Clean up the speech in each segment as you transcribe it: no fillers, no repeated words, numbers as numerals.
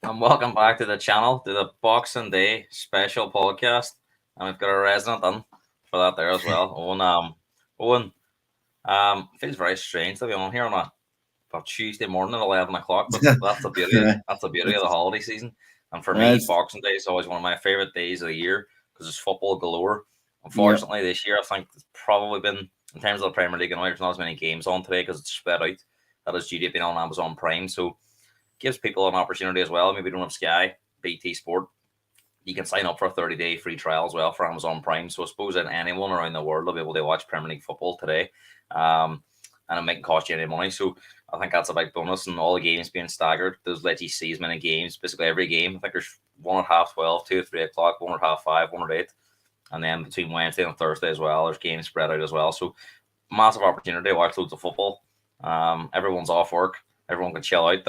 And welcome back to the channel, to the Boxing Day special podcast. And we've got a resident in for that there as well. Owen, feels very strange to be on here on a Tuesday morning at 11 o'clock, but that's the beauty. That's the beauty of the holiday season. And for me, Boxing Day is always one of my favorite days of the year because it's football galore. Unfortunately, this year I think it's probably been, in terms of the Premier League, anyway, there's not as many games on today because it's spread out. That is due to being on Amazon Prime, so gives people an opportunity as well. Maybe you don't have Sky, BT Sport. You can sign up for a 30-day free trial as well for Amazon Prime. So I suppose that anyone around the world will be able to watch Premier League football today. And it mightn't cost you any money. So I think that's a big bonus. And all the games being staggered, those let you see as many games, basically every game. I think there's one at 12:30, 2 at 3 o'clock, one at 5:30, one at 8. And then between Wednesday and Thursday as well, there's games spread out as well. So massive opportunity to watch loads of football. Everyone's off work. Everyone can chill out.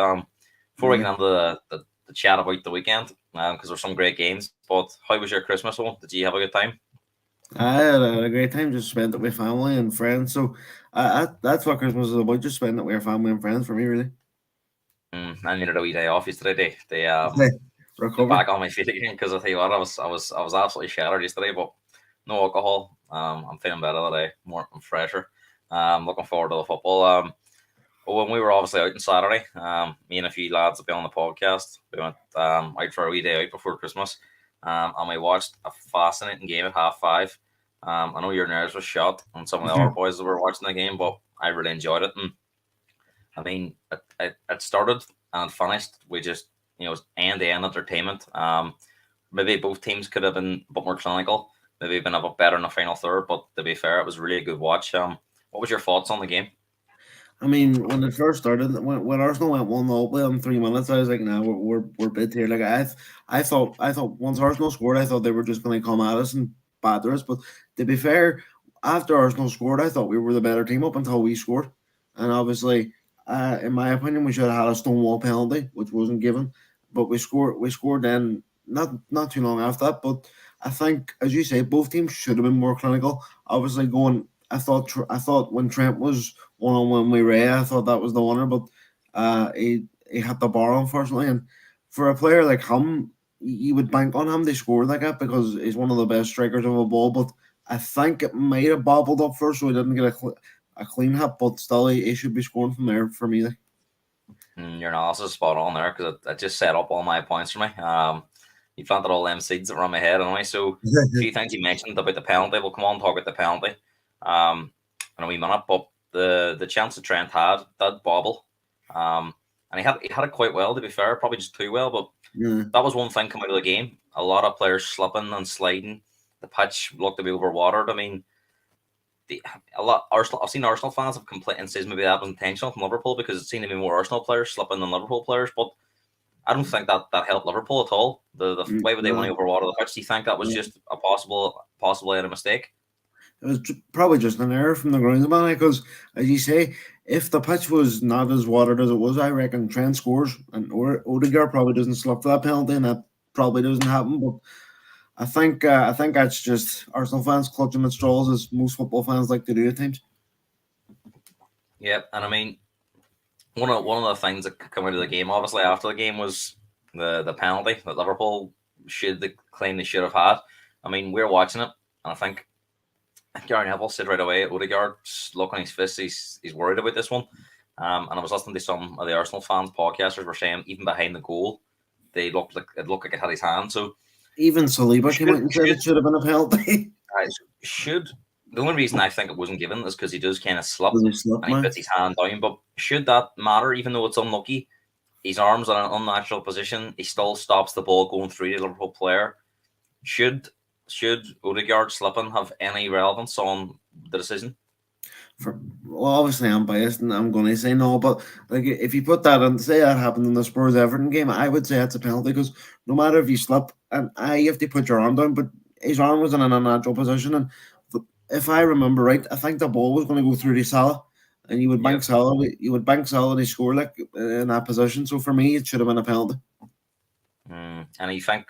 Before we get into the chat about the weekend, because there's some great games, but how was your Christmas one? Did you have a good time? I had a great time, just spent it with family and friends. So that's what Christmas is about, just spending it with your family and friends for me, really. I needed a wee day off yesterday. They Recover. back on my feet again because I tell you what, I was absolutely shattered yesterday, but no alcohol. I'm feeling better today, more and fresher. Looking forward to the football. Well, when we were obviously out on Saturday, me and a few lads have been on the podcast. We went out for a wee day out before Christmas, and we watched a fascinating game at 5:30. I know your nerves were shot, and some of the other boys that were watching the game, but I really enjoyed it. And I mean, it started and finished with just end-to-end entertainment. Maybe both teams could have been a bit more clinical, maybe been a bit better in the final third. But to be fair, it was really a good watch. What was your thoughts on the game? I mean, when it first started, when Arsenal went 1-0 within 3 minutes, I was like, "Nah, we're bit here." Like I thought once Arsenal scored, I thought they were just going to come at us and batter us. But to be fair, after Arsenal scored, I thought we were the better team up until we scored, and obviously, in my opinion, we should have had a stonewall penalty, which wasn't given. But we scored. We scored then, not too long after that. But I think, as you say, both teams should have been more clinical. Obviously, going. I thought when Trent was one-on-one with Ray, I thought that was the winner, but he hit the bar, unfortunately. And for a player like him, you would bank on him to score like that because he's one of the best strikers of a ball. But I think it might have bobbled up first, so he didn't get a clean hit. But still, he should be scoring from there for me. Your analysis is spot on there because it just set up all my points for me. You planted all them seeds that were on my head anyway. So a few things you mentioned about the penalty. We'll come on and talk about the penalty in a wee minute. But the chance that Trent had did bobble. And he had it quite well, to be fair, probably just too well. But that was one thing coming out of the game. A lot of players slipping and sliding. The pitch looked to be overwatered. I mean, I've seen Arsenal fans have complained and says maybe that was intentional from Liverpool because it seemed to be more Arsenal players slipping than Liverpool players. But I don't think that helped Liverpool at all. The way they want to overwater the pitch. Do you think that was just a possibly a mistake? It was probably just an error from the groundsman because, as you say, if the pitch was not as watered as it was, I reckon Trent scores and Odegaard probably doesn't slip for that penalty, and that probably doesn't happen. But I think that's just Arsenal fans clutching at straws, as most football fans like to do at times. Yeah, and I mean, one of the things that came out of the game, obviously after the game, was the penalty that Liverpool claim they should have had. I mean, we're watching it, and I think Gary Neville said right away, Odegaard's look on his fist, he's worried about this one. And I was listening to some of the Arsenal fans podcasters were saying even behind the goal, it looked like it had his hand. So even Saliba came out and said it should have been a penalty. The only reason I think it wasn't given is because he does kind of slip and and he puts his hand down. But should that matter, even though it's unlucky? His arm's in an unnatural position. He still stops the ball going through the Liverpool player. Should Odegaard slipping have any relevance on the decision? Well, obviously I'm biased and I'm going to say no, but like if you put that and say that happened in the Spurs Everton game, I would say it's a penalty because no matter if you slip, and you have to put your arm down, but his arm was in an unnatural position, and if I remember right, I think the ball was going to go through to Salah, and you would bank Salah, to score like in that position. So for me, it should have been a penalty. And do you think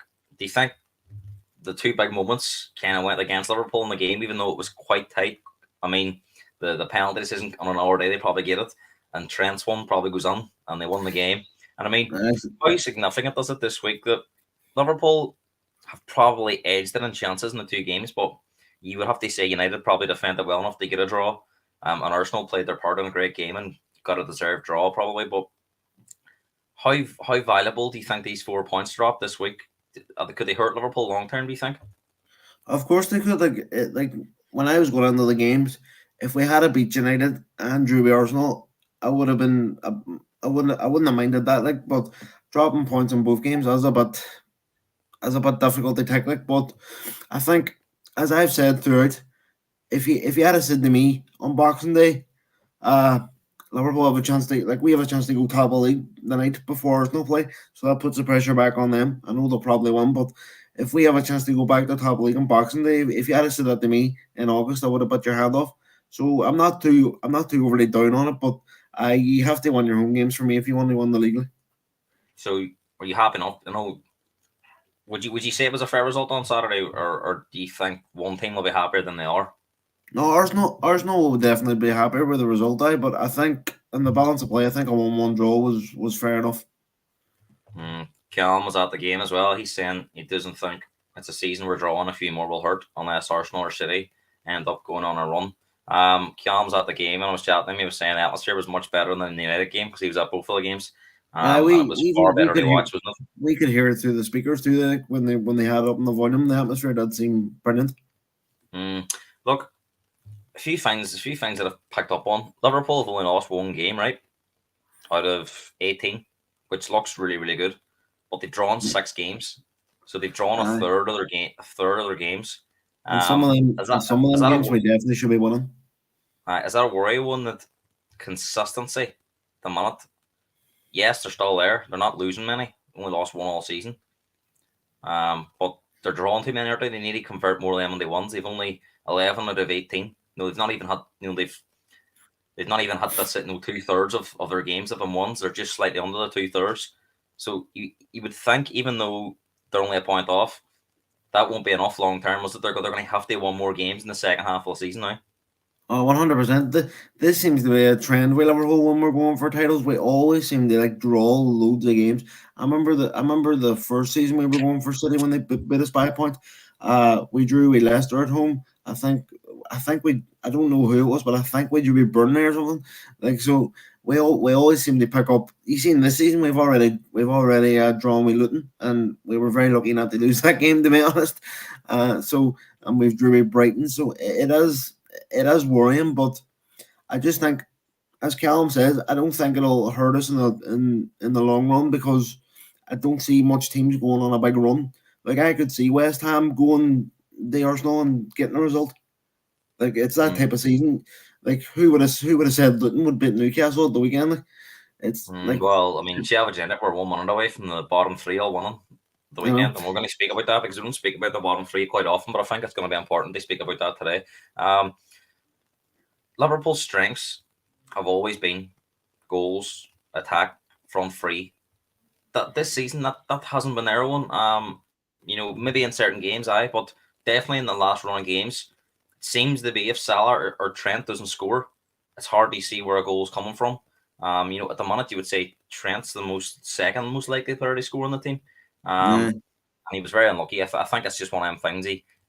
the two big moments kind of went against Liverpool in the game, even though it was quite tight? I mean, the penalty decision on another day, they probably get it. And Trent's one probably goes on, and they won the game. And I mean, Uh, how significant is it this week that Liverpool have probably edged it in chances in the two games, but you would have to say United probably defended well enough to get a draw. And Arsenal played their part in a great game and got a deserved draw probably. But how valuable do you think these 4 points drop this week? Could they hurt Liverpool long term? Do you think? of course they could. Like when I was going into the games, if we had a beat United and drew with Arsenal, I would have been. I wouldn't have minded that. Like, but dropping points in both games as a bit difficult to take. Like, but I think, as I've said throughout, if you had said to me on Boxing Day, uh, Liverpool have a chance to we have a chance to go top of the league the night before Arsenal play, so that puts the pressure back on them. I know they'll probably win, but if we have a chance to go back to top of the league on Boxing Day, if you had said that to me in August, I would have bit your hand off. So I'm not too overly down on it, but you have to win your home games for me if you want to win the league. So are you happy enough? Would you say it was a fair result on Saturday, or do you think one team will be happier than the other? No, Arsenal will definitely be happier with the result, but I think in the balance of play, I think a 1-1 draw was fair enough. Callum was at the game as well. He's saying he doesn't think it's a season we're drawing. A few more will hurt unless Arsenal or City end up going on a run. Callum's at the game and I was chatting to him. He was saying the atmosphere was much better than the United game because he was at both of the games. And it was far better to watch, wasn't it? We could hear it through the speakers too. When they had it up in the volume, the atmosphere did seem brilliant. Look, a few things that I've picked up on. Liverpool have only lost one game, right, out of 18, which looks really, really good. But they've drawn 6 games, so they've drawn a third of their games. And some of them games we definitely should be winning. Is that a worry? One that consistency, the minute. Yes, they're still there. They're not losing many. Only lost one all season. But they're drawing too many. They need to convert more of them than they wins. They've only 11 out of 18. No, they've not even had. They've not even had this. 2/3 of their games have been wins. They're just slightly under the 2/3. So you would think, even though they're only a point off, that won't be enough long term. Was it? They're going to have to win more games in the second half of the season now. 100%. This seems to be a trend with Liverpool when we're going for titles. We always seem to draw loads of games. I remember the first season we were going for City when they beat us by a point. We drew with Leicester at home. I think I don't know who it was, but I think we drew with Burnley or something. So we always seem to pick up. You see, in this season we've already drawn with Luton, and we were very lucky not to lose that game, to be honest. And we've drew with Brighton. So it is worrying, but I just think, as Callum says, I don't think it'll hurt us in the long run, because I don't see much teams going on a big run. I could see West Ham going the Arsenal and getting a result. It's that type of season. Who would have said Luton would beat Newcastle at the weekend? Well, I mean, Sheffield we're 1 minute away from the bottom 3 all winning the weekend, and we're going to speak about that because we don't speak about the bottom 3 quite often, but I think it's going to be important to speak about that today. Liverpool's strengths have always been goals, attack, front 3. That this season that hasn't been their one. Maybe in certain games, but definitely in the last run of games, it seems to be if Salah or Trent doesn't score, it's hard to see where a goal is coming from. At the minute you would say Trent's the second most likely player to score on the team. And he was very unlucky. I think it's just one of them things.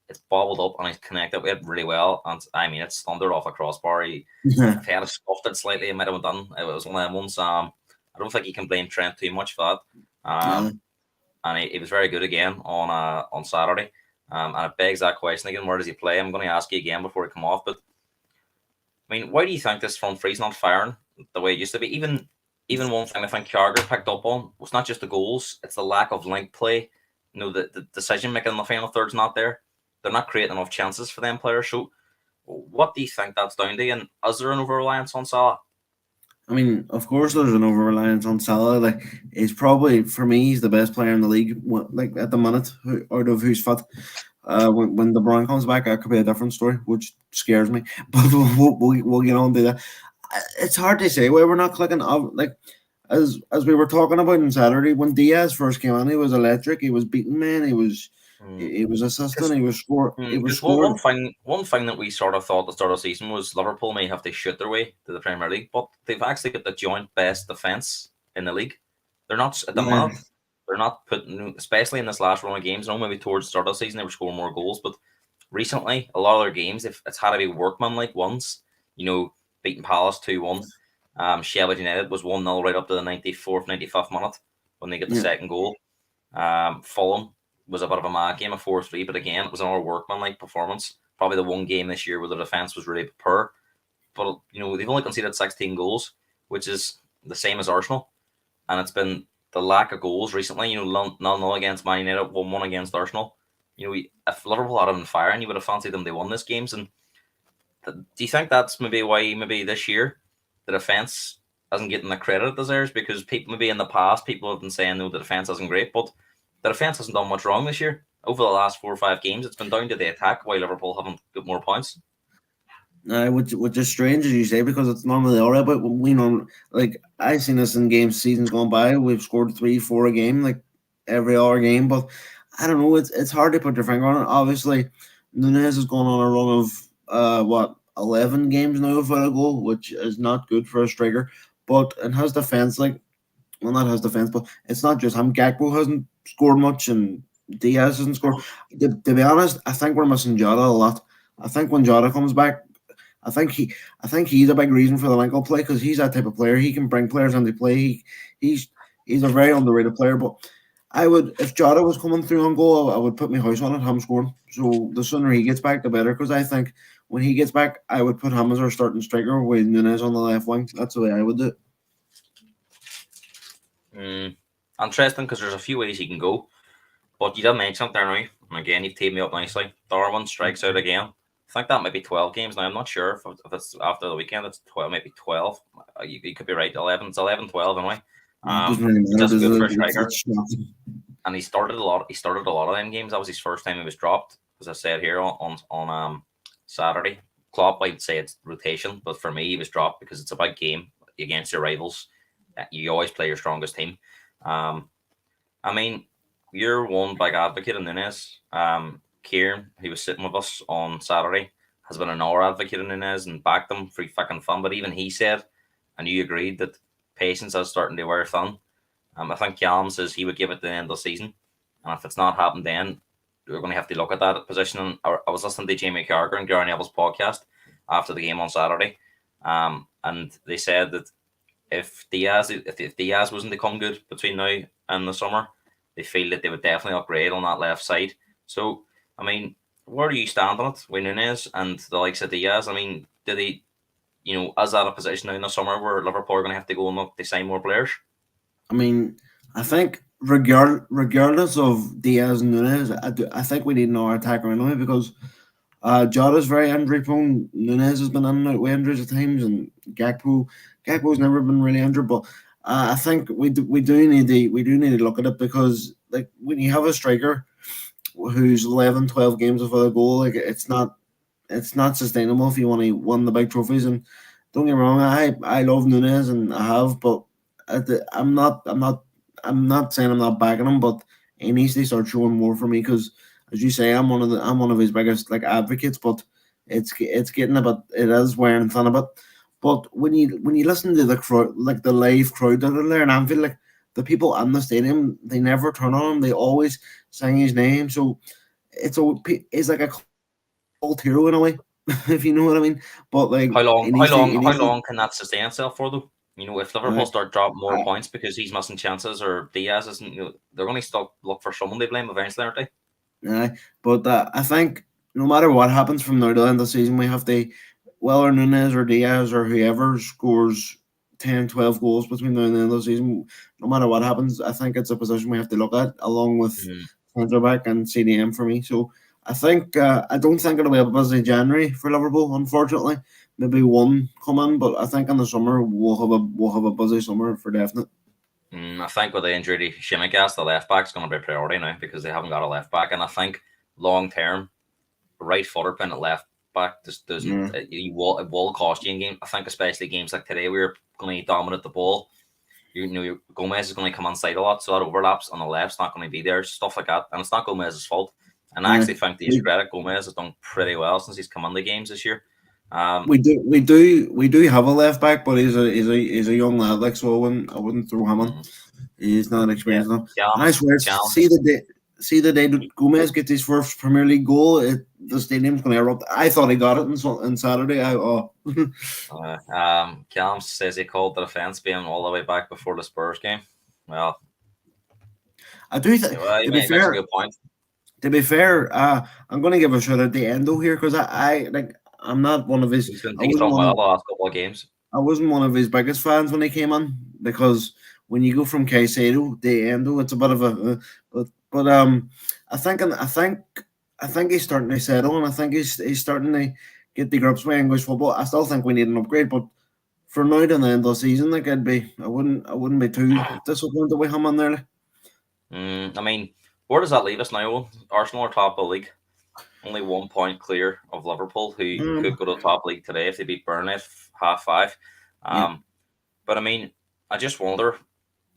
It's bobbled up and he's connected with it really well. And I mean, it's thundered off a crossbar. If he had scuffed it slightly, it might have been done. It was one of them ones. I don't think you can blame Trent too much for that. And he was very good again on Saturday. And it begs that question again: where does he play? I'm going to ask you again before we come off. But I mean, why do you think this front three's not firing the way it used to be? Even one thing I think Carragher picked up on was not just the goals; it's the lack of link play. The decision making in the final third's not there. They're not creating enough chances for them players. So, what do you think that's down to? And is there an over-reliance on Salah? I mean, of course, there's an over-reliance on Salah. He's probably, for me, he's the best player in the league. At the minute, out of who's fit. When De Bruyne comes back, that could be a different story, which scares me. But we'll get on to that. It's hard to say why we're not clicking. As we were talking about on Saturday, when Diaz first came on, he was electric. He was beating men. He was He was assistant. He was score. He was Because scored. one thing that we sort of thought at the start of the season was Liverpool may have to shoot their way to the Premier League, but they've actually got the joint best defence in the league. They're not at the Yeah, minute. They're not putting, especially in this last run of games. I know maybe towards the start of the season they were scoring more goals, but recently a lot of their games, if it's had to be workmanlike ones, beating Palace 2-1. Sheffield United was 1-0 right up to the 94th, 95th minute when they get the yeah. second goal. Fulham was a bit of a mad game, a 4-3, but again, it was another workmanlike performance. Probably the one game this year where the defence was really poor. But, they've only conceded 16 goals, which is the same as Arsenal. And it's been the lack of goals recently, 0-0 against Man United, 1-1 against Arsenal. If Liverpool had them on fire, and you would have fancied them, they won this games. And do you think that's maybe why this year the defence isn't getting the credit it deserves? Because maybe in the past, people have been saying, no, the defence isn't great, but the defence hasn't done much wrong this year. Over the last 4 or 5 games, it's been down to the attack why Liverpool haven't got more points. Which is strange as you say, because it's normally all right. But we know, like I've seen this in games seasons gone by. We've scored 3-4 a game, like every other game. But I don't know. It's hard to put your finger on it. Obviously, Nunez has gone on a run of 11 games now without a goal, which is not good for a striker. But it has defense, not has defense, but it's not just him. Gakpo hasn't scored much, and Diaz hasn't scored. To be honest, I think we're missing Jota a lot. I think when Jota comes back, I think he's a big reason for the Lincoln play, because he's that type of player. He can bring players into play. He's a very underrated player. But I would, if Jota was coming through on goal, I would put my house on it, him scoring. So the sooner he gets back, the better. Because I think when he gets back, I would put him as our starting striker with Nunez on the left wing. That's the way I would do it. Interesting, because there's a few ways he can go. But you did mention something there now. And again, you've teed me up nicely. Darwin strikes out again. I think that might be 12 games now. I'm not sure if it's after the weekend. It's 12, maybe 12. You could be right. 11. It's 11, 12 anyway. It doesn't really matter. Just good for a striker. It's And he started a lot. He started a lot of them games. That was his first time he was dropped, as I said here on Saturday. Klopp might say it's rotation, but for me, he was dropped because it's a big game against your rivals. You always play your strongest team. I mean, you're one big advocate of Nunez. Kieran, who was sitting with us on Saturday, has been another advocate of Nunez and backed him for fucking fun. But even he said, and you agreed, that patience is starting to wear thin. I think Callum says he would give it to the end of the season. And if it's not happened then, we're going to have to look at that position. And I was listening to Jamie Carragher and Gary Neville's podcast after the game on Saturday. And they said that if Diaz wasn't to come good between now and the summer, they feel that they would definitely upgrade on that left side. So, I mean, where do you stand on it with Nunez and the likes of Diaz? I mean, do they, is that a position now in the summer where Liverpool are going to have to go and look to sign more players? I mean, I think regardless of Diaz and Nunez, I think we need another attacker anyway, because Jota's very injury prone. Nunez has been in and out with injuries at times, and Gakpo's never been really injured. But I think we do need to look at it, because like when you have a striker who's 11, 12 games without a goal, like it's not sustainable if you want to win the big trophies. And don't get me wrong, I love Nunez and I have, but I'm not saying I'm not backing him, but he needs to start showing more for me, because as you say, I'm one of his biggest advocates, but it's getting a bit, it is wearing thin a bit. But when you listen to the crowd, like the live crowd that are there in Anfield, like the people in the stadium, they never turn on him. They always sing his name. So it's like a cult hero in a way, if you know what I mean. But like, how long can that sustain itself for though? If Liverpool start dropping more points because he's missing chances or Diaz isn't, they're going to look for someone to blame eventually, aren't they? But I think no matter what happens from now to the end of the season, we have to, whether Nunez or Diaz or whoever scores 10, 12 goals between now and the end of the season, no matter what happens, I think it's a position we have to look at, along with centre back and CDM for me. So I think I don't think it'll be a busy January for Liverpool, unfortunately. Maybe one come in, but I think in the summer we'll have a busy summer for definite. I think with the injury to Shimikas, the left back is going to be a priority now, because they haven't got a left back, and I think long term, right footer playing at left back doesn't it will cost you in game. I think especially games like today, we're going to dominate the ball. Gomez is going to come on side a lot, so that overlaps on the left's not going to be there, stuff like that, and it's not Gomez's fault. And I actually think the credit Gomez has done pretty well since he's come on the games this year. We do have a left back, but he's a young lad, like, so I wouldn't throw him on. He's not Yeah, experienced enough. And I Callum's, swear, Callum's see the day that Gomez gets his first Premier League goal, the stadium's going to erupt. I thought he got it on Saturday. Callum says he called the defence being all the way back before the Spurs game. Well, I do think, well, to be he makes a fair, good point. I'm going to give a shout out to Endo here, because I like, I'm not one of his. He's been I wasn't done one well of the last couple of games. I wasn't one of his biggest fans when he came on, because when you go from Caicedo to Endo, it's a bit of a. But I think he's starting to settle, and I think he's starting to get the grips with English football. I still think we need an upgrade, but for now to the end of the season, like, I wouldn't be too disappointed with him on there. Like. I mean, where does that leave us now? Arsenal are top of the league, only 1 point clear of Liverpool, who could go to the top league today if they beat Burnley at 5:30. But I mean, I just wonder,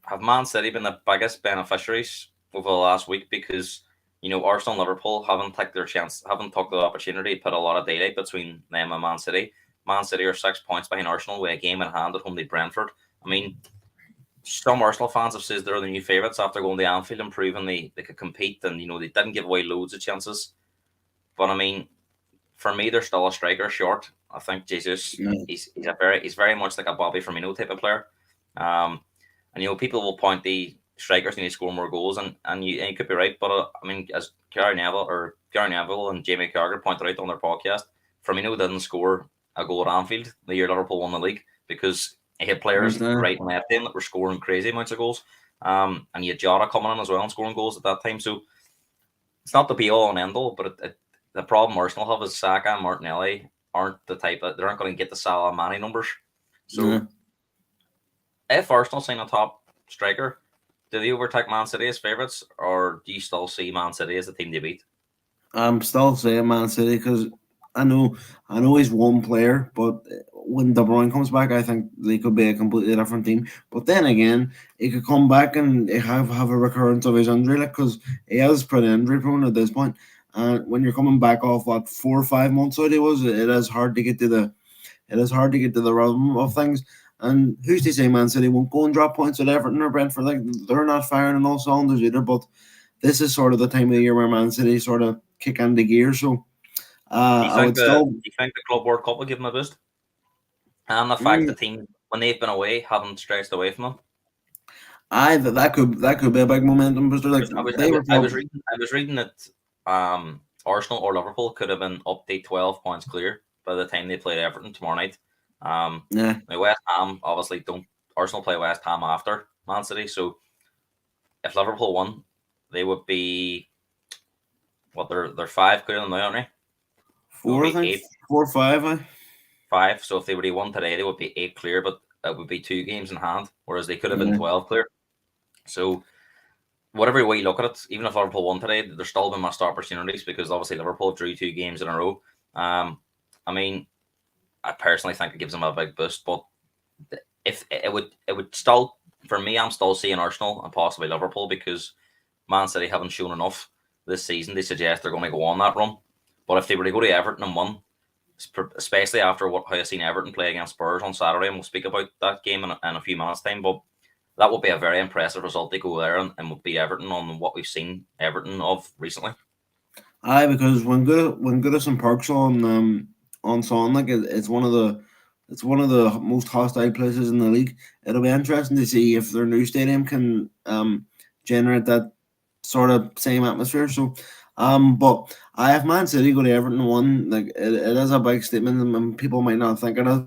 have Man City been the biggest beneficiaries over the last week? Because Arsenal and Liverpool haven't took the opportunity to put a lot of daylight between them and Man City. Man City are 6 points behind Arsenal with a game in hand at home to Brentford. I mean, some Arsenal fans have said they're the new favourites after going to Anfield and proving they could compete, and they didn't give away loads of chances. But I mean, for me, they're still a striker short. I think Jesus, he's very much like a Bobby Firmino type of player. And people will point the strikers need to score more goals, and you could be right. But I mean, as Gary Neville and Jamie Carragher pointed out on their podcast, Firmino didn't score a goal at Anfield the year Liverpool won the league, because he had players right and left in that were scoring crazy amounts of goals. And you had Jota coming in as well and scoring goals at that time. So it's not the be all and end all, but the problem Arsenal have is Saka and Martinelli aren't the type that they aren't going to get the Salah Mane numbers. So if Arsenal sign a top striker, do they overtake Man City as favourites, or do you still see Man City as the team to beat? I'm still saying Man City, because I know he's one player, but when De Bruyne comes back, I think they could be a completely different team. But then again, he could come back and have a recurrence of his injury, because he is pretty injury prone at this point. And when you're coming back off 4 or 5 months out, it is hard to get to the rhythm of things. And who's to say Man City won't go and drop points at Everton or Brentford? Like, they're not firing on all cylinders either. But this is sort of the time of the year where Man City sort of kick into gear. So do you think the Club World Cup will give them a boost? And the fact the team, when they've been away, haven't stretched away from them. That could be a big momentum booster. Like, I was reading that Arsenal or Liverpool could have been up to 12 points clear by the time they played Everton tomorrow night. Now West Ham obviously don't. Arsenal play West Ham after Man City, so if Liverpool won, they would be they're 5 clear now, aren't they? 4, I think. 8. 4 or 5. 5. So if they were to won today, they would be 8 clear, but it would be 2 games in hand, whereas they could have been 12 clear. So whatever way you look at it, even if Liverpool won today, there's still been missed opportunities, because obviously Liverpool drew 2 games in a row. I mean, I personally think it gives them a big boost, but if it would still, for me, I'm still seeing Arsenal and possibly Liverpool, because Man City haven't shown enough this season to suggest they're going to go on that run. But if they were to go to Everton and win, especially after how I've seen Everton play against Spurs on Saturday, and we'll speak about that game in a few minutes' time, but that would be a very impressive result to go there and would beat Everton on what we've seen Everton of recently. Aye, because when Goodison Park's on song, like, it's one of the most hostile places in the league. It'll be interesting to see if their new stadium can generate that sort of same atmosphere. So, but I have Man City go to Everton 1. Like, it is a big statement, and people might not think it is,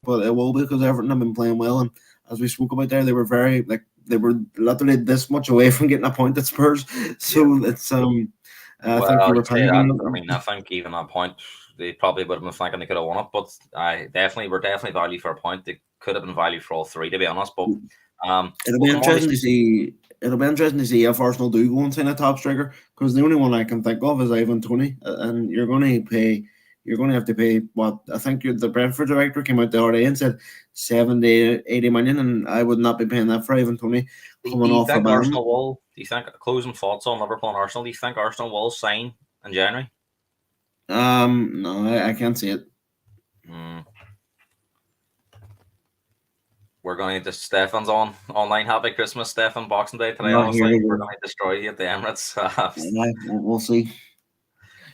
but it will be, because Everton have been playing well, and as we spoke about there, they were they were literally this much away from getting a point at Spurs. So it's I think they were trying. I mean, I think even that point, they probably would have been thinking they could have won it, but we're definitely value for a point. They could have been value for all 3, to be honest. But it'll be interesting to see. It'll be interesting to see if Arsenal do go and sign a top striker, because the only one I can think of is Ivan Toney, and you're going to pay you're going to have to pay what I think the Brentford director came out the other day and said 70, 80 million, and I would not be paying that for Ivan Toney Do coming you off a think ban. Arsenal will? Do you think closing thoughts on Liverpool and Arsenal? Do you think Arsenal will sign in January? No, I can't see it. Hmm. We're going to Stefan's on online. Happy Christmas, Stefan. Boxing Day today. Not here Honestly, we we're go. going to destroy you at the Emirates. Yeah, we'll see.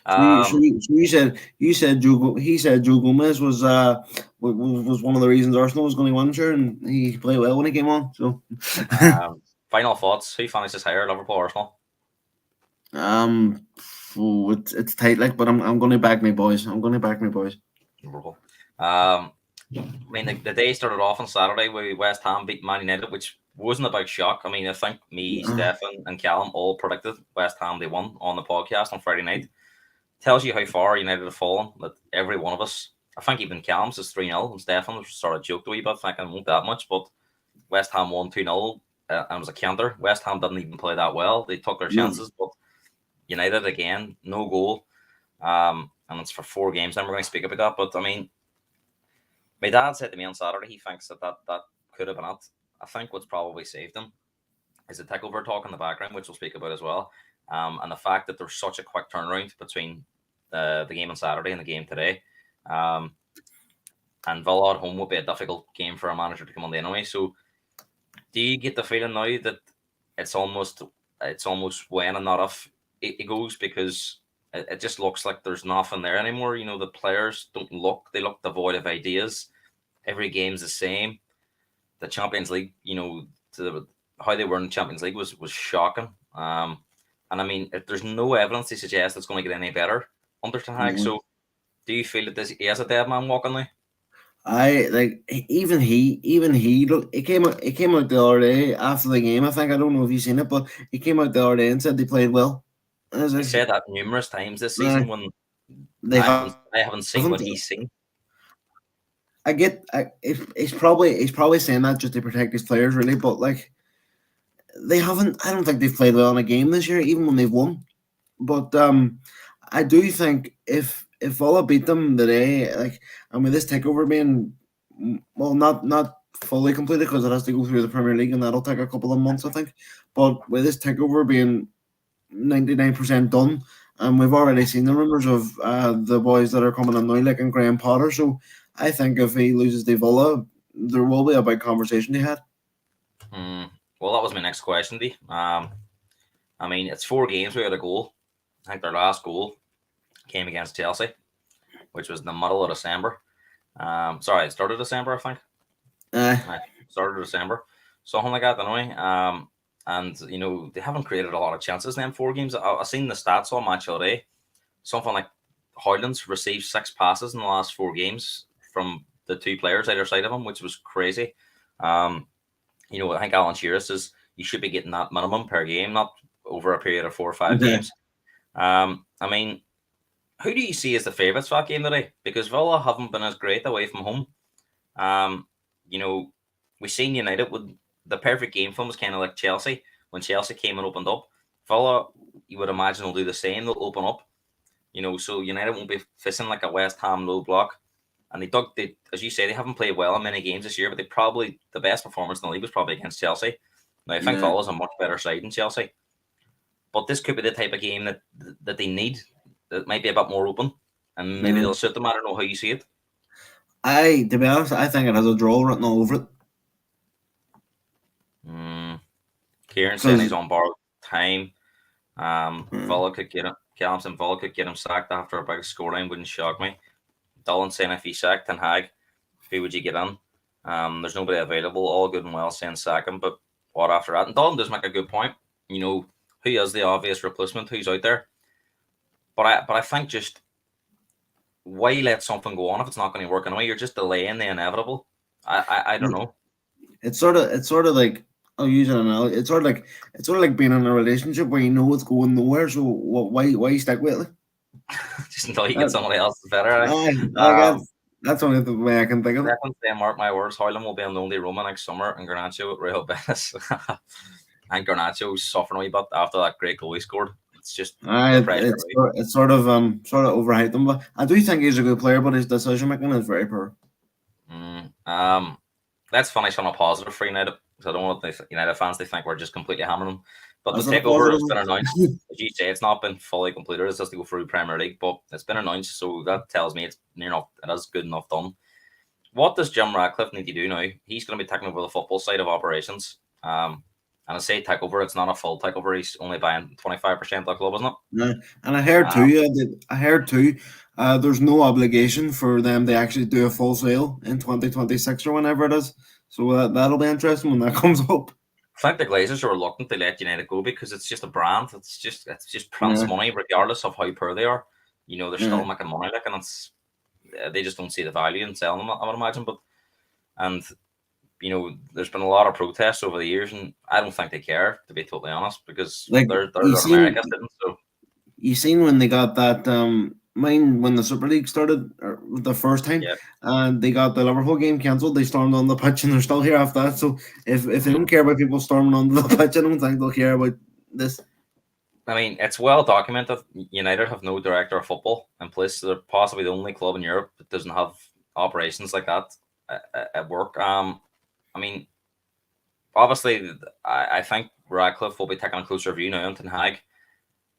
um, You said he said Joe Gomez was one of the reasons Arsenal was going to win, sure, and he played well when he came on. So, Final thoughts. Who finishes higher, Liverpool or Arsenal? um, it's tight, like, but I'm going to back my boys. I'm going to back my boys. Liverpool. I mean, the day started off on Saturday with West Ham beat Man United, which wasn't a big shock. I mean, I think me, Stefan, and Callum all predicted West Ham they won on the podcast on Friday night. Tells you how far United have fallen. That every one of us, I think even Callum's is 3-0, and Stefan sort of joked a wee bit, thinking it won't that much, but West Ham won 2-0, and it was a counter. West Ham didn't even play that well. They took their No. chances, but United again, no goal. And it's for 4 games. Then we're going to speak about that. But I mean, my dad said to me on Saturday he thinks that could have been it. I think what's probably saved him is the takeover talk in the background, which we'll speak about as well, and the fact that there's such a quick turnaround between the game on Saturday and the game today. And Villa at home will be a difficult game for a manager to come on the anyway. So, do you get the feeling now that it's almost when and not if it goes, because it just looks like there's nothing there anymore. You know, the players they look devoid of ideas. Every game's the same. The Champions League, you know, how they were in the Champions League was shocking. And I mean, if there's no evidence to suggest it's going to get any better under Ten Hag. So, do you feel that he has a dead man walking now? I like even he look. It came out the other day after the game. I think I don't know if you've seen it, but he came out the other day and said they played well. And I was He like, said that numerous times this nah, season when they I haven't seen haven't. what he's seen. I get. It's probably saying that just to protect his players, really. But like they haven't. I don't think they've played well in a game this year, even when they've won. But I do think if Villa beat them today, like, and with this takeover being well, not fully completed because it has to go through the Premier League and that'll take a couple of months, I think. But with this takeover being 99% done, and we've already seen the rumors of the boys that are coming in now, like and Graham Potter. So I think if he loses to Villa, there will be a big conversation they had. Well, that was my next question, D. I mean, it's 4 games without a goal. I think their last goal came against Chelsea, which was in the middle of December. Sorry, it started December, I think. Started December, something like that, anyway. And you know they haven't created a lot of chances in them 4 games. I've seen the stats on Match all day. Something like Hoyland's received 6 passes in the last 4 games from the 2 players either side of him, which was crazy. You know, I think Alan Shearer says you should be getting that minimum per game, not over a period of 4 or 5 games. I mean, who do you see as the favourites for that game today? Because Villa haven't been as great away from home. You know, we've seen United with the perfect game for them was kind of like Chelsea. When Chelsea came and opened up, Villa, you would imagine, will do the same. They'll open up, you know, so United won't be facing like a West Ham low block. And they, as you say, they haven't played well in many games this year, but the best performance in the league was probably against Chelsea. Now, I think Villa's a much better side than Chelsea. But this could be the type of game that they need. That might be a bit more open, and maybe they'll suit them. I don't know how you see it. To be honest, I think it has a draw written all over it. Kieran saying he's on borrowed time. Villa could get him. Callum Villa could get him sacked after a big scoreline. Wouldn't shock me. Dylan saying if he sacked Ten Hag, who would you get in? There's nobody available. All good and well saying sack him, but what after that? And Dylan does make a good point. You know, who is the obvious replacement? Who's out there? But I think just why let something go on if it's not going to work anyway? You're just delaying the inevitable. I don't know. It's sort of like, I'll use an analogy. It's sort of like being in a relationship where you know it's going nowhere. So why stick with it? Just until you get somebody else better. That's only the way I can think of it. Definitely, mark my words, Hoyland will be in Lonely Roma next summer and Garnacho at Real Betis. And Garnacho's suffering a wee bit after that great goal he scored. It's just the I pressure. it's sort of overhyped him, but I do think he's a good player, but his decision making is very poor. Mm, let's finish on a positive for United. So I don't want the United fans to think we're just completely hammering them. But the Is it a takeover has positive? been announced. As you say, it's not been fully completed. It's just to go through Premier League, but it's been announced. So that tells me it's it is good enough done. What does Jim Radcliffe need to do now? He's going to be taking over the football side of operations. And I say takeover, it's not a full takeover. He's only buying 25% of the club, isn't it? Yeah. And I heard too. Um, I heard too. There's no obligation for them to actually do a full sale in 2026 or whenever it is. So that'll be interesting when that comes up. I think the Glazers are reluctant to let United go because it's just a brand. It's just prints Yeah, money, regardless of how poor they are. They're yeah. still making money, like, and they just don't see the value in selling them. I would imagine, and there's been a lot of protests over the years, and I don't think they care, to be totally honest, because Like they're you America seen, sitting. So you seen when they got that mine when the Super League started or the first time, yeah. and they got the Liverpool game cancelled. They stormed on the pitch, and they're still here after that. So if they don't care about people storming onto the pitch, I don't think they'll care about this. I mean, it's well documented. United have no director of football in place. So they're possibly the only club in Europe that doesn't have operations like that at work. I mean, obviously, I think Radcliffe will be taking a closer view now on Ten Hag.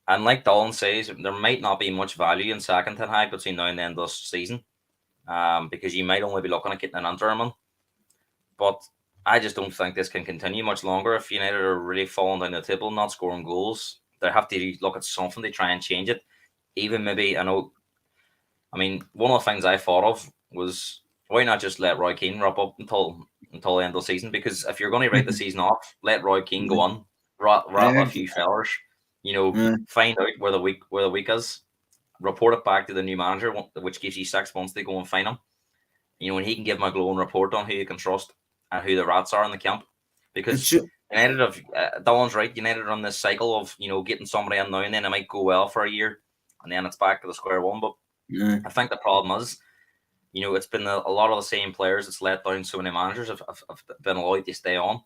And like Dolan says, there might not be much value in sacking Ten Hag between now and the end of the season, because you might only be looking at getting an interim in. But I just don't think this can continue much longer. If United are really falling down the table, not scoring goals, they have to look at something to try and change it. Even maybe, I mean, one of the things I thought of was, why not just let Roy Keane wrap up until the end of the season? Because if you're going to write the season off, let Roy Keane go on, I rattle a heard, few fellers, uh, find out where the week is, report it back to the new manager, which gives you 6 months to go and find him. And he can give him a glowing report on who you can trust and who the rats are in the camp. it Because should. United have, Dylan's right, United are on this cycle of, getting somebody in now and then it might go well for a year and then it's back to the square one. But Uh, I think the problem is, it's been a lot of the same players that's let down so many managers have been allowed to stay on.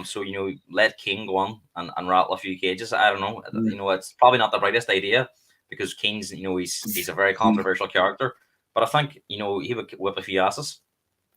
So, let King go on and rattle a few cages. I don't know. It's probably not the brightest idea because King's, he's a very controversial character. But I think, he would whip a few asses.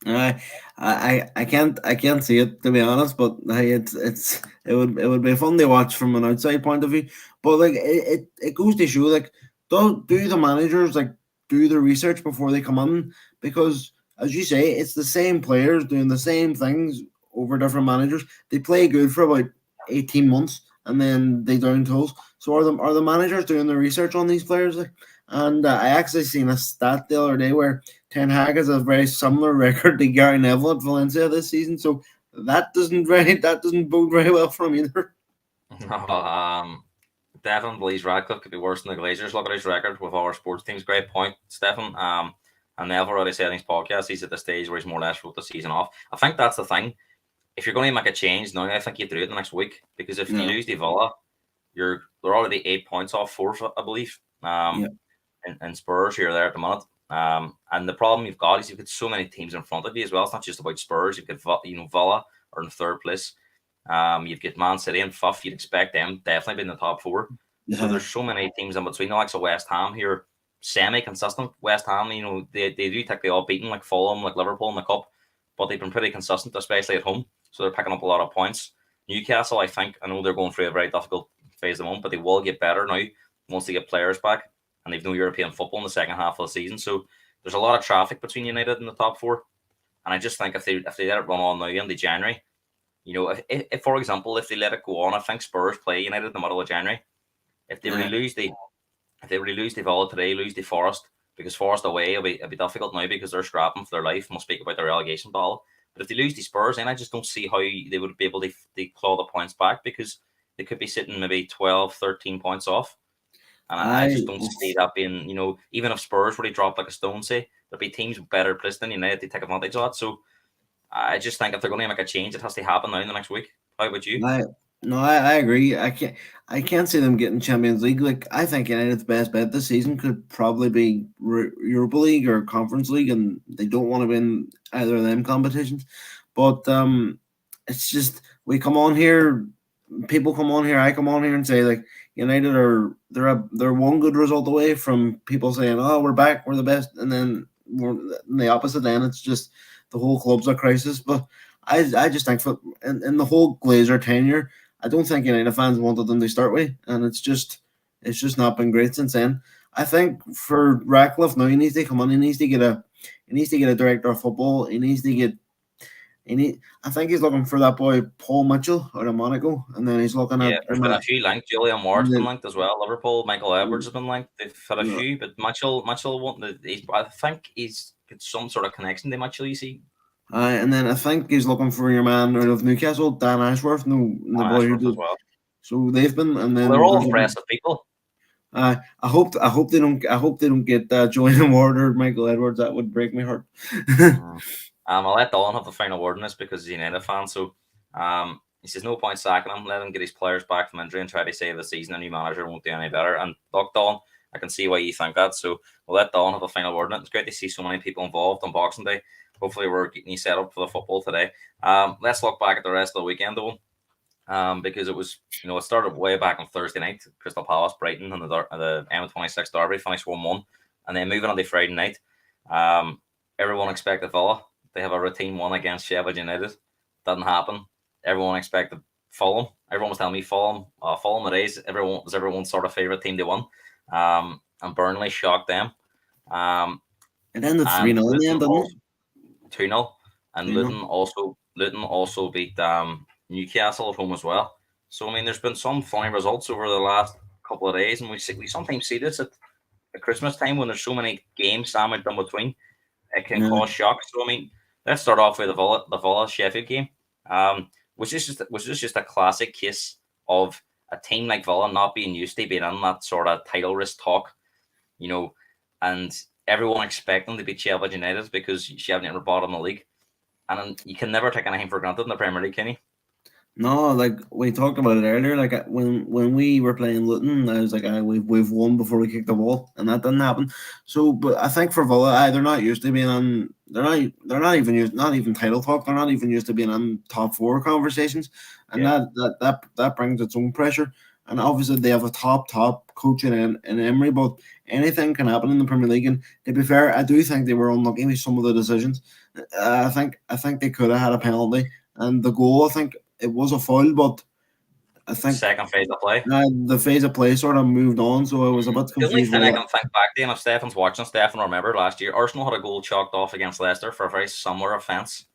I, I can't see it to be honest, but hey, it would be fun to watch from an outside point of view. But like it goes to show like do the managers like do the research before they come in, because as you say, it's the same players doing the same things over different managers. They play good for about 18 months and then they down tools. So are the managers doing the research on these players? Like, and I actually seen a stat the other day where Ten Hag has a very similar record to Gary Neville at Valencia this season, so that doesn't bode very well for him either. Devin believes Radcliffe could be worse than the Glazers. Look at his record with our sports teams. Great point, Stefan. And Neville already said in his podcast he's at the stage where he's more or less wrote the season off. I think that's the thing. If you're going to make a change now, I think you do it the next week, because if you Yeah, lose the Villa, they're already 8 points off fourth, I believe. yeah, And Spurs, you're there at the minute. And the problem you've got is you've got so many teams in front of you as well. It's not just about Spurs. You've got Villa are in third place. You've got Man City and Fuff. You'd expect them definitely be in the top four. So yeah. there's so many teams in between. The likes of West Ham here, semi-consistent. West Ham, they do take the all beaten like Fulham, like Liverpool in the cup, but they've been pretty consistent, especially at home. So they're picking up a lot of points. Newcastle, I know they're going through a very difficult phase at the moment, but they will get better now once they get players back, and they've no European football in the second half of the season. So there's a lot of traffic between United and the top four. And I just think if they let it run on now into January, if for example, if they let it go on, I think Spurs play United in the middle of January. If they really Yeah. lose the if they really lose the Villa today, lose the Forest, because Forest away it'll be difficult now because they're scrapping for their life. We'll speak about the relegation battle. But if they lose the Spurs, then I just don't see how they would be able to claw the points back, because they could be sitting maybe 12, 13 points off. And I I just don't see that being, even if Spurs really drop like a stone, say, there'll be teams better placed than United to take advantage of that. So I just think if they're going to make a change, it has to happen now in the next week. How about you? I no, I agree. I can't see them getting Champions League. Like I think United's best bet this season could probably be Europa League or Conference League, and they don't want to win either of them competitions. But it's just we come on here people come on here, I come on here and say like United are they're one good result away from people saying, "Oh, we're back, we're the best," and then we're in the opposite. Then it's just the whole club's a crisis. But I just think for in the whole Glazer tenure, I don't think United fans wanted them to start with, and it's just not been great since then. I think for Radcliffe now, he needs to come on. He needs to get a director of football. He needs to get I think he's looking for that boy Paul Mitchell out of Monaco, and then he's looking Yeah, at there's been a few linked. Julian Ward's been then, linked as well. Liverpool, Michael Edwards has been linked. They've had a few, but Mitchell won't. I think he's got some sort of connection to Mitchell. You see, and then I think he's looking for your man out of Newcastle, Dan Ashworth, no, the boy who Ashworth as did. well. So they've been, and Well, they're then all there's impressive people. I hope they don't get Julian Ward or Michael Edwards. That would break my heart. I'll let Dawn have the final word on this because he's a United fan. So he says no point sacking him. Let him get his players back from injury and try to save the season. A new manager won't do any better. And look, Dawn, I can see why you think that. So we'll let Dawn have the final word on it. It's great to see so many people involved on Boxing Day. Hopefully we're getting you set up for the football today. Let's look back at the rest of the weekend, though. Because it was, it started way back on Thursday night. Crystal Palace, Brighton, and the M26 derby finished 1-1. And then moving on to Friday night, everyone expected Villa. They have a routine one against Sheffield United. Didn't happen. Everyone expected Fulham. Everyone was telling me Fulham it is. Everyone was everyone's sort of favourite team to win. And Burnley shocked them. It ended 3-0 in the end, didn't it? 2-0. And Luton also beat Newcastle at home as well. So I mean, there's been some funny results over the last couple of days, and we sometimes see this at Christmas time when there's so many games sandwiched in between. It can cause shock. So I mean, let's start off with the Villa Sheffield game. Was this just a classic case of a team like Villa not being used to being in that sort of title risk talk, and everyone expecting to beat Sheffield United because Sheffield United were bottom of the league, and you can never take anything for granted in the Premier League, can you? No, like we talked about it earlier. Like when we were playing Luton, I was like, we've won before we kicked the ball, and that didn't happen. So, but I think for Villa, they're not used to being on. They're not even used, not even title talk. They're not even used to being on top four conversations, and that brings its own pressure. And obviously, they have a top coach in Emery, but anything can happen in the Premier League. And to be fair, I do think they were unlucky with some of the decisions. I think they could have had a penalty, and the goal. I think it was a foul, but I think second phase of play. The phase of play sort of moved on, so I was a bit confused. The only thing I can think back to, and if Stefan's watching, Stefan remember last year, Arsenal had a goal chalked off against Leicester for a very similar offence.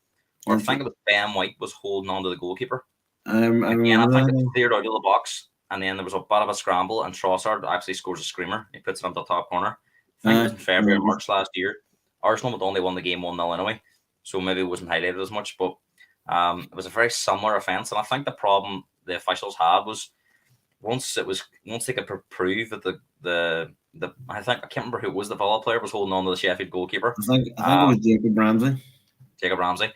Or I think it was Ben White was holding on to the goalkeeper. I think it cleared out of the box, and then there was a bit of a scramble, and Trossard actually scores a screamer. He puts it on the top corner. I think it was in February or March last year. Arsenal had only won the game 1-0 anyway, so maybe it wasn't highlighted as much, but it was a very similar offence, and I think the problem the officials had was once they could prove that the I can't remember who it was, the Villa player was holding on to the Sheffield goalkeeper. I think it was Jacob Ramsey. Jacob Ramsey.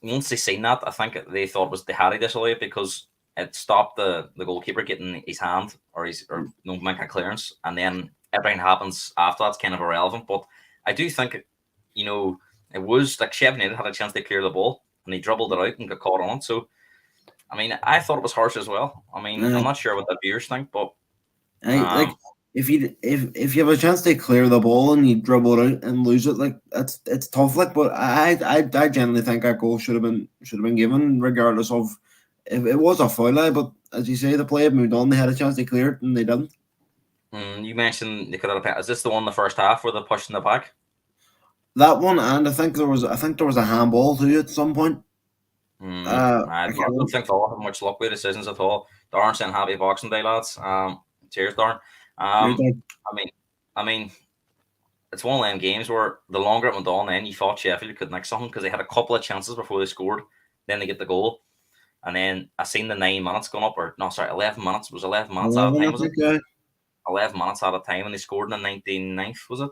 Once they seen that, I think they thought they had to disallowed it because it stopped the goalkeeper getting his hand or making a clearance, and then everything happens after that's kind of irrelevant. But I do think it was like Sheffield United had a chance to clear the ball and he dribbled it out and got caught on it. So I mean, I thought it was harsh as well. I mean, I'm not sure what the viewers think, but if you have a chance to clear the ball and you dribble it out and lose it, like it's tough. Like, but I generally think that goal should have been given, regardless of if it was a foul. But as you say, the play had moved on. They had a chance to clear it and they didn't. You mentioned they could have. Is this the one in the first half where they pushed in the back? That one, and I think there was a handball too at some point. I don't think they'll have much luck with decisions at all. Darwin saying happy Boxing Day, lads. Cheers, Darwin. I mean, it's one of them games where the longer it went on, then you thought Sheffield could nick something because they had a couple of chances before they scored. Then they get the goal, and then I seen the 9 minutes going up, 11 minutes. It was 11 minutes out of time, was it? 11 minutes out of time, and they scored in the 99th, was it?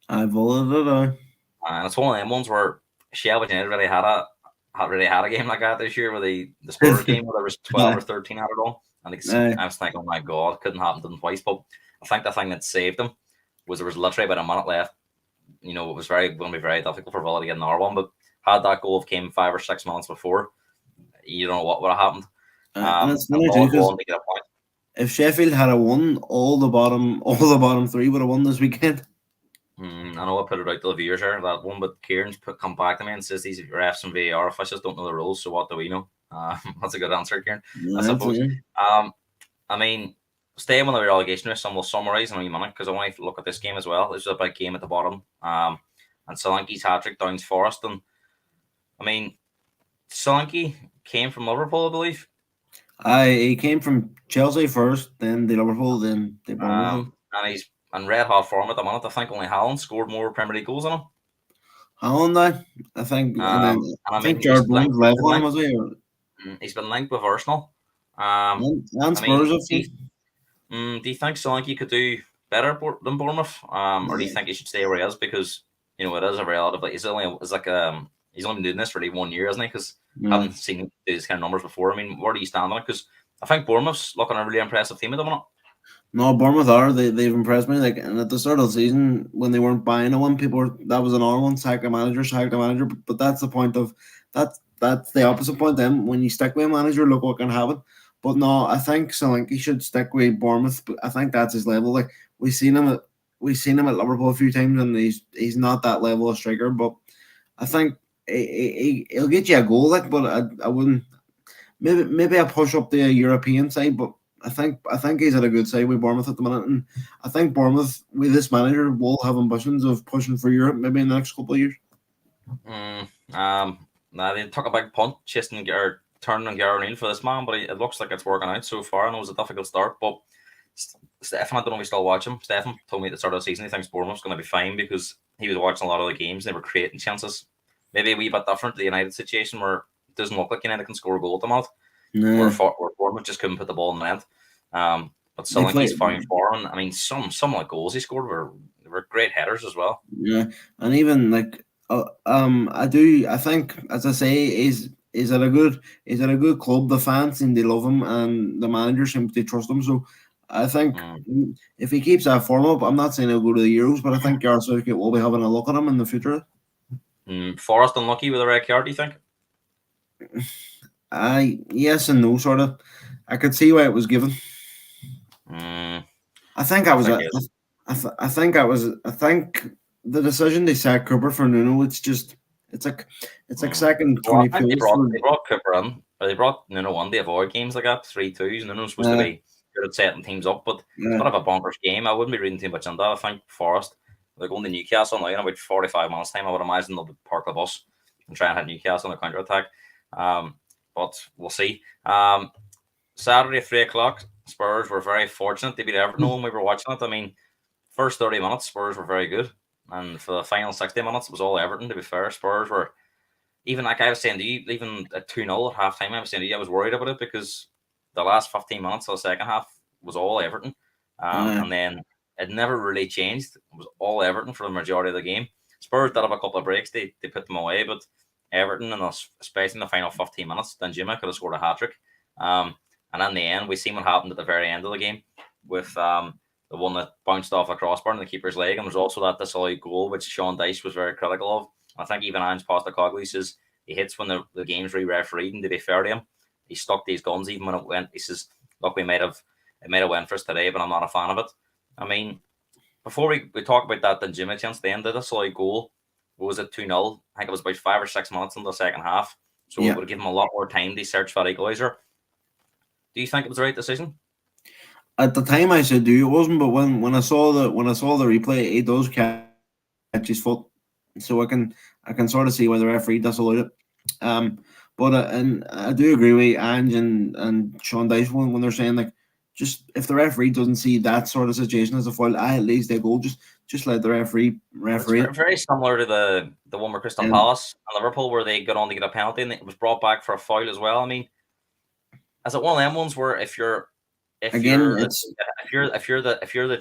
I voted it. And it's one of them ones where Sheffield United really had a game like that this year with the Spurs game where there was 12 or 13 added on. And I was thinking, oh my God, couldn't happen to them twice. But I think the thing that saved them was there was literally about a minute left. It was going to be very difficult for Villa to get another one. But had that goal came 5 or 6 minutes before, you don't know what would have happened. And it's And funny too Villa go because on to get a point. if Sheffield had a won, all the bottom three would have won this weekend. I know I put it out to the viewers here, that one, but Kieran's come back to me and says these refs and VAR officials don't know the rules, so what do we know? That's a good answer, Kieran, I Yeah, suppose. I mean, staying with the relegation race, and we'll summarise in a minute because I want to look at this game as well. This is a big game at the bottom. And Solanke's hat-trick downs Forest. And, I mean, Solanke came from Liverpool, I believe. He came from Chelsea first, then the Liverpool, then the Bournemouth. And he's in red hot form at the minute. I think only Haaland scored more Premier League goals than him. Haaland, I think, and then And I I mean, think Jared Bourne's level on him, was he? he's been linked with Arsenal. And I mean, Spurs, do you think Solanke could do better than Bournemouth, or do you think he should stay where he is? Because it is a relatively he's only he's only been doing this for like 1 year, isn't he? Because I haven't seen these kind of numbers before. I mean, where do you stand on it? Because I think Bournemouth's looking a really impressive team at the moment. No, Bournemouth they've impressed me. Like, and at the start of the season when they weren't buying a one, people were that was another one, sack the manager. But that's the point of that's the opposite point. Then when you stick with a manager, look what can happen. But no, I think Solanke should stick with Bournemouth. But I think that's his level. Like we've seen him at Liverpool a few times, and he's not that level of striker. But I think he'll get you a goal. Like, but I wouldn't. Maybe I push up the European side, but I think he's at a good side with Bournemouth at the minute, and I think Bournemouth with this manager will have ambitions of pushing for Europe maybe in the next couple of years. Now they took a big punt, chasing or turning on Gary O'Neill for this man, but it looks like it's working out so far. And it was a difficult start, but Stefan, I don't know if you still watch him. Stefan told me at the start of the season he thinks Bournemouth's going to be fine because he was watching a lot of the games. And they were creating chances, maybe a wee bit different to the United situation where it doesn't look like United can score a goal at the moment. Where Bournemouth just couldn't put the ball in the net. But Solanke's found form. I mean, some of the goals he scored were great headers as well. Yeah, and even like I think as I say, he's at a good club. The fans seem to love him, and the manager seems to trust him. So I think if he keeps that form up, I'm not saying he'll go to the Euros, but I think Gareth Southgate will be having a look at him in the future. Forrest unlucky with a red card, do you think? Yes and no, sort of. I could see why it was given. I think the decision to sack Cooper for Nuno, it's like second 20 they brought Cooper in, or they brought Nuno on to avoid games like that, 3-2s. Nuno's supposed to be good at setting teams up, but it's kind of a bonkers game. I wouldn't be reading too much into that. I think Forest, they're going to Newcastle now in about 45 minutes time. I would imagine they'll park the bus and try and hit Newcastle on a counter attack. But we'll see. Saturday at 3 o'clock, Spurs were very fortunate to beat Everton when we were watching it. I mean, first 30 minutes, Spurs were very good. And for the final 60 minutes, it was all Everton, to be fair. Spurs were, even like I was saying to you, even at 2-0 at half time, I was saying to you, I was worried about it because the last 15 minutes of the second half was all Everton. And then it never really changed. It was all Everton for the majority of the game. Spurs did have a couple of breaks. They put them away, but Everton, and especially in the final 15 minutes, then Jimmy could have scored a hat-trick. And in the end, we seen what happened at the very end of the game with the one that bounced off a crossbar in the keeper's leg. And there's also that disallowed goal, which Sean Dyche was very critical of. I think even Ange Postecoglou says he hits when the game's re-refereed, and to be fair to him, he stuck these guns even when it went. He says, look, it might have went for us today, but I'm not a fan of it. I mean, before we talk about that, then Jimmy chance, the end of the disallowed goal, what was it, 2-0? I think it was about 5 or 6 minutes into the second half. So it would have given him a lot more time to search for that equaliser. Do you think it was the right decision? At the time, I said, "Do it wasn't," but when I saw the replay, he does catch his foot, so I can sort of see why the referee disallowed it. But and I do agree with Ange and Sean Dyche when they're saying like, just if the referee doesn't see that sort of situation as a foul, at least they go just let the referee. It's very similar to the one with Crystal Palace and Liverpool where they got on to get a penalty and it was brought back for a foul as well. I mean, is it one of them ones where if you're the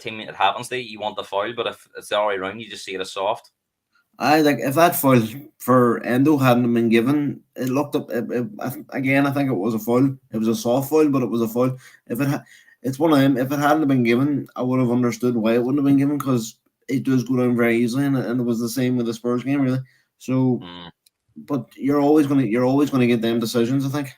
team it happens to, you want the foul, but if it's the other way around, you just see it as soft. Like if that foul for Endo hadn't been given, it looked up again. I think it was a foul. It was a soft foul, but it was a foul. It's one of them. If it hadn't been given, I would have understood why it wouldn't have been given because it does go down very easily, and it was the same with the Spurs game, really. So, but you're always gonna get them decisions, I think.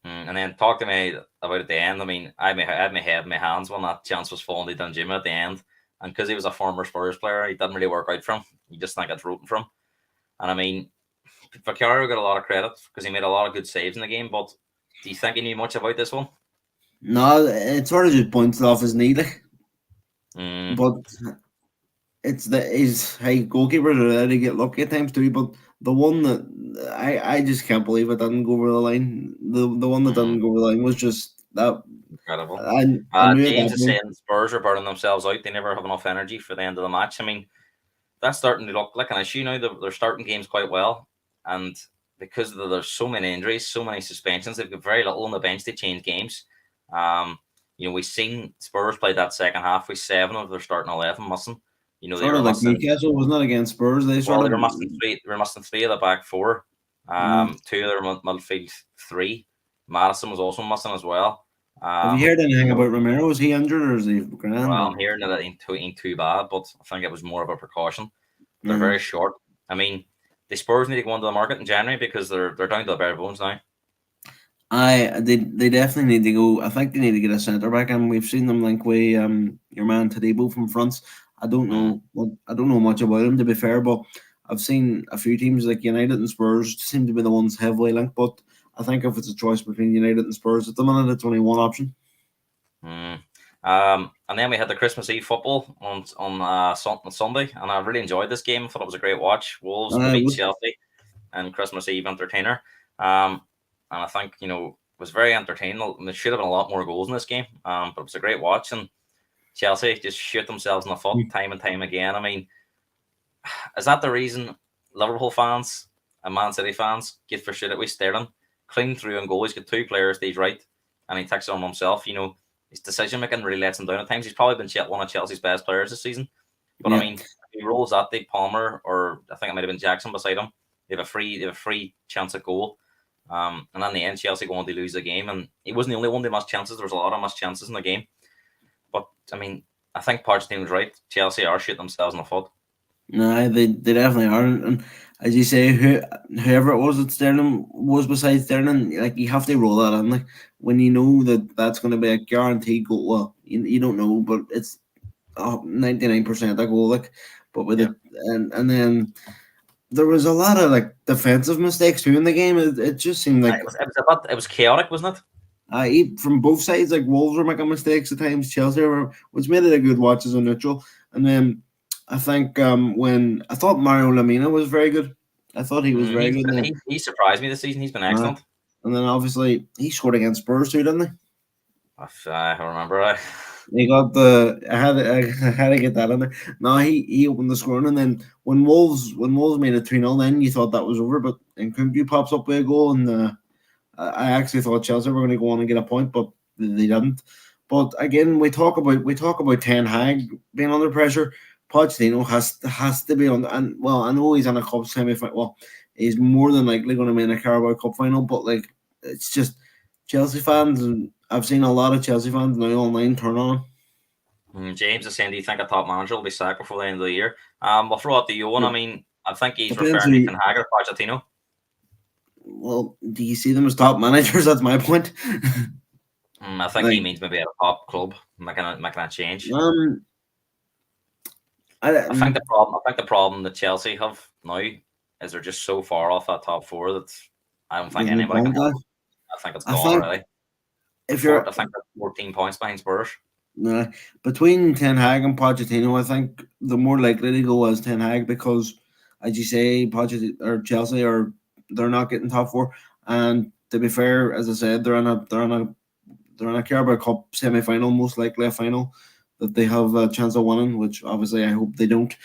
And then talk to me about at the end. I mean, I had my head in my hands when that chance was falling to Jim at the end. And because he was a former Spurs player, he didn't really work out for him. You just think it's rooting for him. And I mean, Vicario got a lot of credit because he made a lot of good saves in the game. But do you think he knew much about this one? No, it sort of just points off his knee, like, Mm, but it's the his hey goalkeepers are there to get lucky at times too. But the one that I just can't believe it didn't go over the line. The one that mm, didn't go over the line was just that incredible. I knew at James that is point. saying Spurs are burning themselves out. They never have enough energy for the end of the match. I mean, that's starting to look like an issue now. They're starting games quite well, and because there's so many injuries, so many suspensions, they've got very little on the bench to change games. We've seen Spurs play that second half with 7 of their starting 11 missing. They Sort were of like missing. Newcastle was not against Spurs. They Well, sort they of were missing three. They were missing 3 of the back 4. uh, 2 of their midfield 3. Madison was also missing as well. have you heard anything You know, about Romero? Is he injured or is he grand? well, Or I'm hearing that it ain't too bad, but I think it was more of a precaution. They're uh, very short. I mean, the Spurs need to go into the market in January because they're down to the bare bones now. they definitely need to go. I think they need to get a centre back, and we've seen them link with your man Tadebo from France. Mm. I don't know much about him to be fair, but I've seen a few teams like United and Spurs seem to be the ones heavily linked. But I think if it's a choice between United and Spurs at the minute, it's only one option. Mm. And then we had the Christmas Eve football on Sunday, and I really enjoyed this game. I thought it was a great watch. Wolves they beat With Chelsea and Christmas Eve entertainer. Um, and I think it was very entertaining. There should have been a lot more goals in this game. But it was a great watch, and Chelsea just shoot themselves in the foot time and time again. I mean, is that the reason Liverpool fans and Man City fans get for shit at with Sterling? Clean through and goal. He's got 2 players that he's right, and he takes it on himself. His decision making really lets him down at times. He's probably been one of Chelsea's best players this season. But I yeah, mean, if he rolls that the Palmer, or I think it might have been Jackson beside him, they have a free chance at goal. And in the end, Chelsea go on to lose the game. And he wasn't the only one that missed chances. There was a lot of missed chances in the game. But I mean, I think Pochettino was right. Chelsea are shooting themselves in the foot. no, they definitely are, and as you say, whoever it was that Sterling was beside Sterling, like you have to roll that in, like when you know that that's going to be a guaranteed goal. Well, you don't know, but it's 99% a goal, like. But with Yeah. it, and then there was a lot of like defensive mistakes too in the game. It just seemed like It was chaotic, wasn't it? from both sides, like Wolves were making mistakes at times, Chelsea were, which made it a good watch as a neutral. And then I think when I thought Mario Lamina was very good, I thought he was very good. And He surprised me this season. He's been uh, excellent. and then obviously he scored against Spurs too, didn't he? If I remember right. He got I had to get that in there. No, he opened the scoring, and then when Wolves made it 3-0, then you thought that was over. But and Kunku pops up with a goal, and I actually thought Chelsea were going to go on and get a point, but they didn't. But again, we talk about Ten Hag being under pressure. Pochettino has to be on, and well, I know he's in a cup semi final. Well, he's more than likely going to be in a Carabao Cup final, but like it's just Chelsea fans, and I've seen a lot of Chelsea fans now online turn on. James is saying, do you think a top manager will be sacked before the end of the year? We'll throw out the Ewan. I Well, mean, I think he's depends referring to who. Ten Hag or Pochettino. Well, do you see them as top managers? That's my point. I think he like, means maybe at a top club making a change. um, I, I think the problem that Chelsea have now is they're just so far off that top 4 that I don't think there's no anybody can point. help them. I think it's I gone think already. if you're I think they're 14 points behind Spurs. Between Ten Hag and Pochettino, I think the more likely to go as Ten Hag because, as you say, Pochettino or Chelsea are they're not getting top 4. And to be fair, as I said, they're in a Carabao Cup semi final, most likely a final that they have a chance of winning. Which obviously I hope they don't,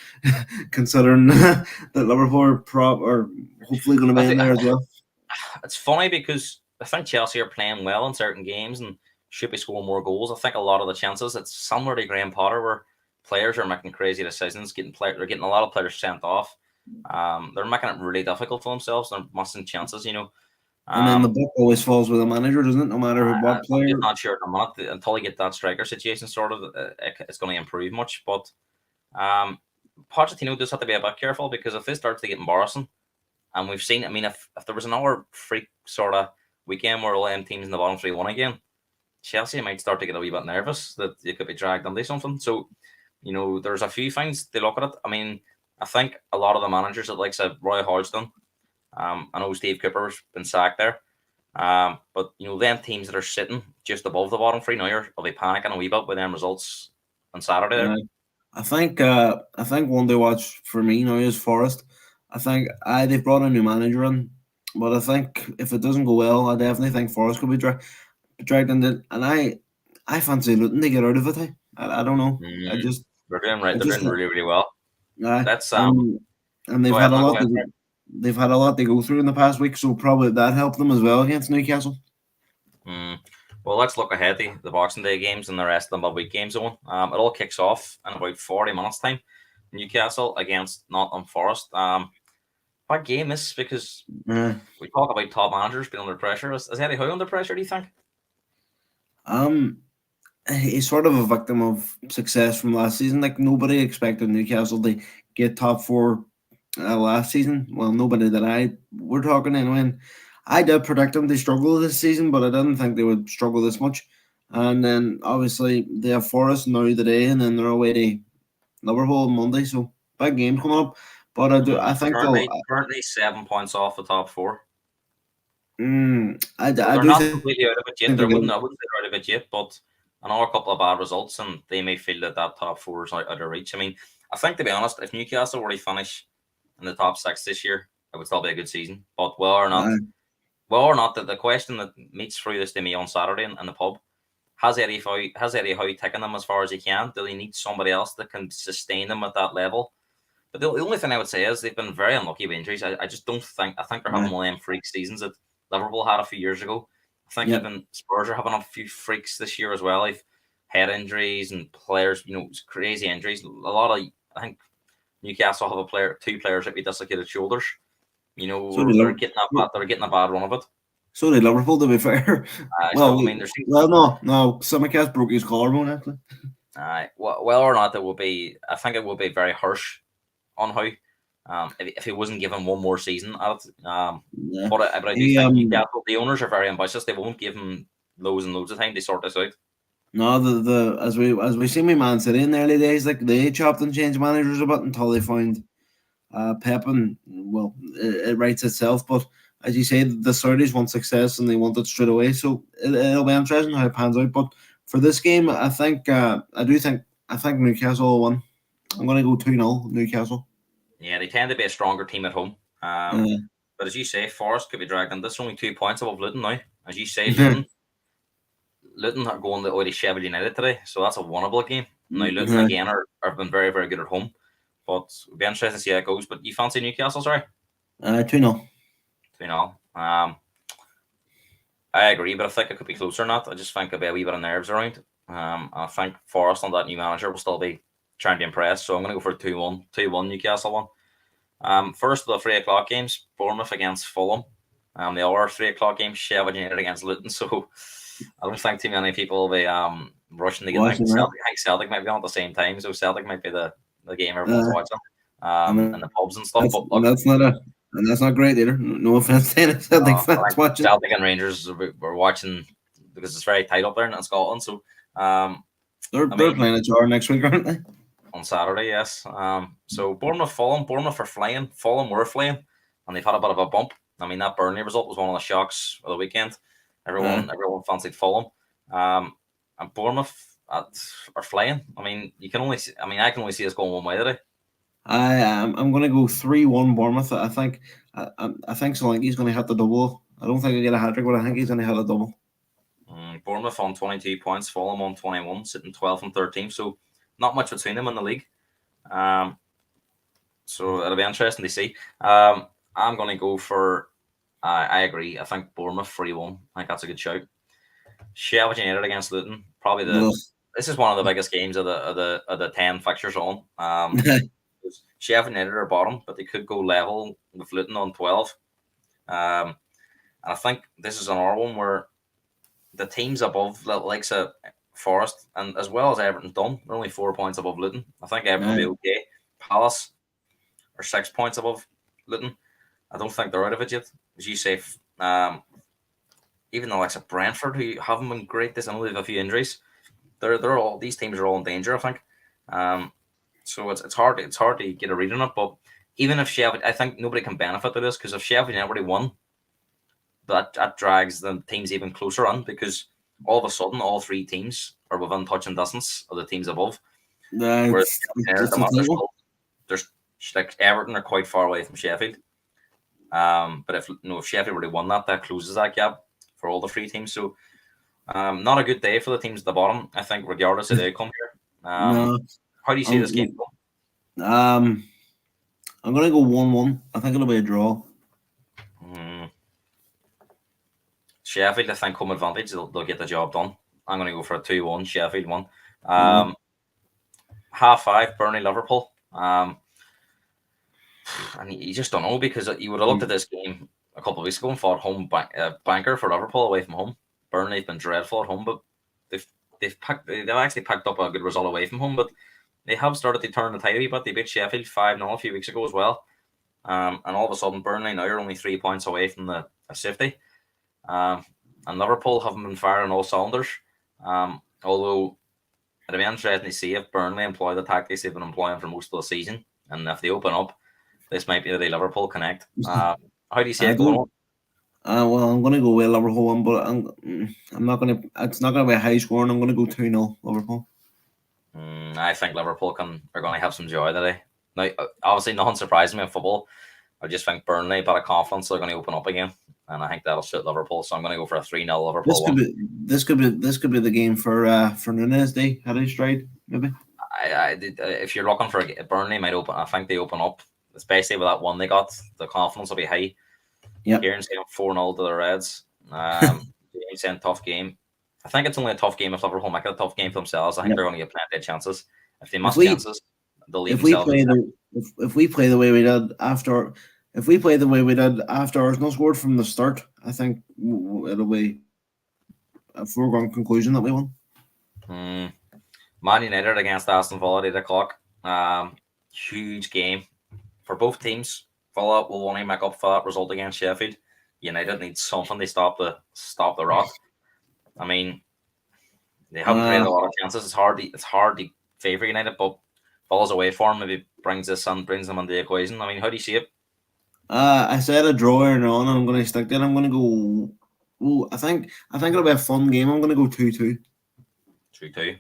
considering that Liverpool are hopefully going to I be in think there as well. it's funny because I think Chelsea are playing well in certain games and should be scoring more goals. I think a lot of the chances it's similar to Graham Potter where players are making crazy decisions, they're getting a lot of players sent off. They're making it really difficult for themselves. They're missing chances. And then the Um, book always falls with the manager, doesn't it? No matter what I'm player. just not sure at the minute until they get that striker situation sorted. It's going to improve much, but um, Pochettino does have to be a bit careful because if this starts to get embarrassing, and we've seen, I mean, if there was another freak sort of weekend where all them teams in the bottom three won again, Chelsea might start to get a wee bit nervous that they could be dragged into something. So, there's a few things to look at it. I mean, I think a lot of the managers that like Roy Hodgson, I know Steve Cooper's been sacked there. But them teams that are sitting just above the bottom three now will be panicking a wee bit with them results on Saturday there. I think one to watch for me now is Forest. I think they've brought a new manager in, but I think if it doesn't go well, I definitely think Forest could be dragged into it. And I fancy Luton to get out of it. I don't know. I just They're doing right. I They're just doing really, really well. That's and they've go had ahead, a man, lot go ahead. they've had a lot to go through in the past week, so probably that helped them as well against Newcastle. Well, let's look ahead to the Boxing Day games and the rest of the midweek games. It all kicks off in about 40 minutes time. Newcastle against Nottingham Forest. What game is because we talk about top managers being under pressure. Is Eddie Howe under pressure, do you think? He's sort of a victim of success from last season. Like nobody expected Newcastle to get top four last season. Well, nobody that we're talking anyway. And I did predict them to struggle this season, but I didn't think they would struggle this much. And then obviously they have Forest now today, and then they're away to Liverpool on Monday. So big game coming up. But I think currently 7 points off the top four. I they're do not think completely out of it yet. I wouldn't say they're out of it yet, but I know a couple of bad results, and they may feel that top four is out of reach. I mean, I think to be honest, if Newcastle were to finish in the top six this year, it would still be a good season. But whether or not, the question that meets through this to me on Saturday in the pub, has Eddie Howe taken them as far as he can? Do they need somebody else that can sustain them at that level? But the only thing I would say is they've been very unlucky with injuries. I just don't think. I think they're having one of them freak seasons that Liverpool had a few years ago. I think even Spurs are having a few freaks this year as well. They've head injuries and players, crazy injuries. I think Newcastle have two players that with dislocated shoulders. They're getting a bad run of it. So did Liverpool, to be fair. No. Simicast broke his collarbone actually. Well or not, I think it will be very harsh on Howe. If he wasn't given one more season at it. But I do think Newcastle, the owners are very ambitious. They won't give him loads and loads of time to sort this out. No, the as we seen with Man City in the early days, like they chopped and changed managers a bit until they found Pep, and well, it writes itself. But as you say, the Saudis want success and they want it straight away. So it'll be interesting how it pans out. But for this game, I think Newcastle will win. I'm going to go 2-0 Newcastle. Yeah, they tend to be a stronger team at home. But as you say, Forest could be dragged in. This is only 2 points above Luton now. As you say, Luton are going to Sheffield United today, so that's a winnable game. Now, Luton again have been very, very good at home. But it'll be interesting to see how it goes. But you fancy Newcastle, sorry? 2-0. 2-0. I agree, but I think it could be closer than that. I just think there'll be a wee bit of nerves around. I think Forest on that new manager will still be trying to impress. So I'm going to go for 2-1. 2-1 Newcastle 1. First of the 3 o'clock games, Bournemouth against Fulham. The other 3 o'clock games, Sheffield United against Luton. So I don't think too many people will be rushing to get back. Celtic might be on at the same time, so Celtic might be the game everyone's watching in the pubs and stuff. But look, that's not great either. No offense to any Celtic fans watching. Celtic and Rangers were watching because it's very tight up there in Scotland. So they're playing each other next week, aren't they? On Saturday, yes. So Bournemouth are flying. Fulham were flying, and they've had a bit of a bump. I mean, that Burnley result was one of the shocks of the weekend. Everyone fancied Fulham, and Bournemouth are flying. I mean, I can only see us going one way today. I'm going to go 3-1 Bournemouth. I think Solanke's going to hit the double. I don't think he'll get a hat trick, but I think he's going to hit a double. Bournemouth on 22 points, Fulham on 21, sitting 12th and 13th. So not much between them in the league. So it'll be interesting to see. I'm going to go for. I agree. I think Bournemouth 3-1. I think that's a good shout. Sheffield United against Luton. Probably this is one of the biggest games of the 10 fixtures on. Sheffield United are bottom, but they could go level with Luton on 12. And I think this is another one where the teams above, like Forest, and as well as Everton's done, they're only 4 points above Luton. I think Everton will be okay. Palace are 6 points above Luton. I don't think they're out of it yet. As you say, even the likes of Brentford, who haven't been great this, I know they have a few injuries. They're all, these teams are all in danger, I think. Um, so it's hard to get a read on it. But even if Sheffield, I think nobody can benefit by this, because if Sheffield already won, that drags the teams even closer on, because all of a sudden all three teams are within touching distance of the teams above. Whereas at It's the a moment, table. there's like Everton are quite far away from Sheffield. But if Sheffield already won that, that closes that gap for all the three teams. So not a good day for the teams at the bottom, I think, regardless of the outcome here. No, How do you see I'm this game um I'm gonna go 1-1. I think it'll be a draw. going? Sheffield, I think, home advantage. They'll get the job done. I'm going to go for a 2-1 Sheffield one. Yeah. 5:30 Burnley Liverpool. And you just don't know, because you would have looked at this game a couple of weeks ago and thought banker for Liverpool away from home. Burnley've been dreadful at home, but they've actually picked up a good result away from home. But they have started to turn the tide a wee bit. They beat Sheffield 5-0 a few weeks ago as well. And all of a sudden, Burnley now are only 3 points away from the safety. And Liverpool haven't been firing all cylinders. Although it'll be interesting to see if Burnley employ the tactics they've been employing for most of the season, and if they open up, this might be the Liverpool connect. How do you see I it going don't. on? Well, I'm gonna go with Liverpool one, but I'm not gonna. It's not gonna be a high score, and I'm gonna go 2-0 Liverpool. I think Liverpool are going to have some joy today. Now, obviously, nothing surprises me in football. I just think Burnley, a bit of confidence, they're going to open up again, and I think that'll suit Liverpool. So I'm going to go for a 3-0 Liverpool This could one. be. This could be the game for Nunez Day. Had he stride maybe? If you're looking for Burnley, might open. I think they open up, especially with that one they got. The confidence will be high. Yep. Kieran's saying 4-0 to the Reds. James saying tough game. I think it's only a tough game if Liverpool make it a tough game for themselves. I think Yep. they're going to get plenty of chances. If they If miss we chances, they'll leave if we themselves. play the if we play the way we did after if we play the way we did after Arsenal scored from the start, I think it'll be a foregone conclusion that we won. Man United against Aston Villa at 8 o'clock. Huge game for both teams. Villa will want to make up for that result against Sheffield. United needs something to stop the rot. I mean, they haven't created a lot of chances. It's hard to favour United, but Villa's away form maybe brings them into the equation. I mean, how do you see it? I said a draw earlier on, and I'm going to stick to it. I'm going to go. Ooh, I think it'll be a fun game. I'm going to go 2-2. 2-2.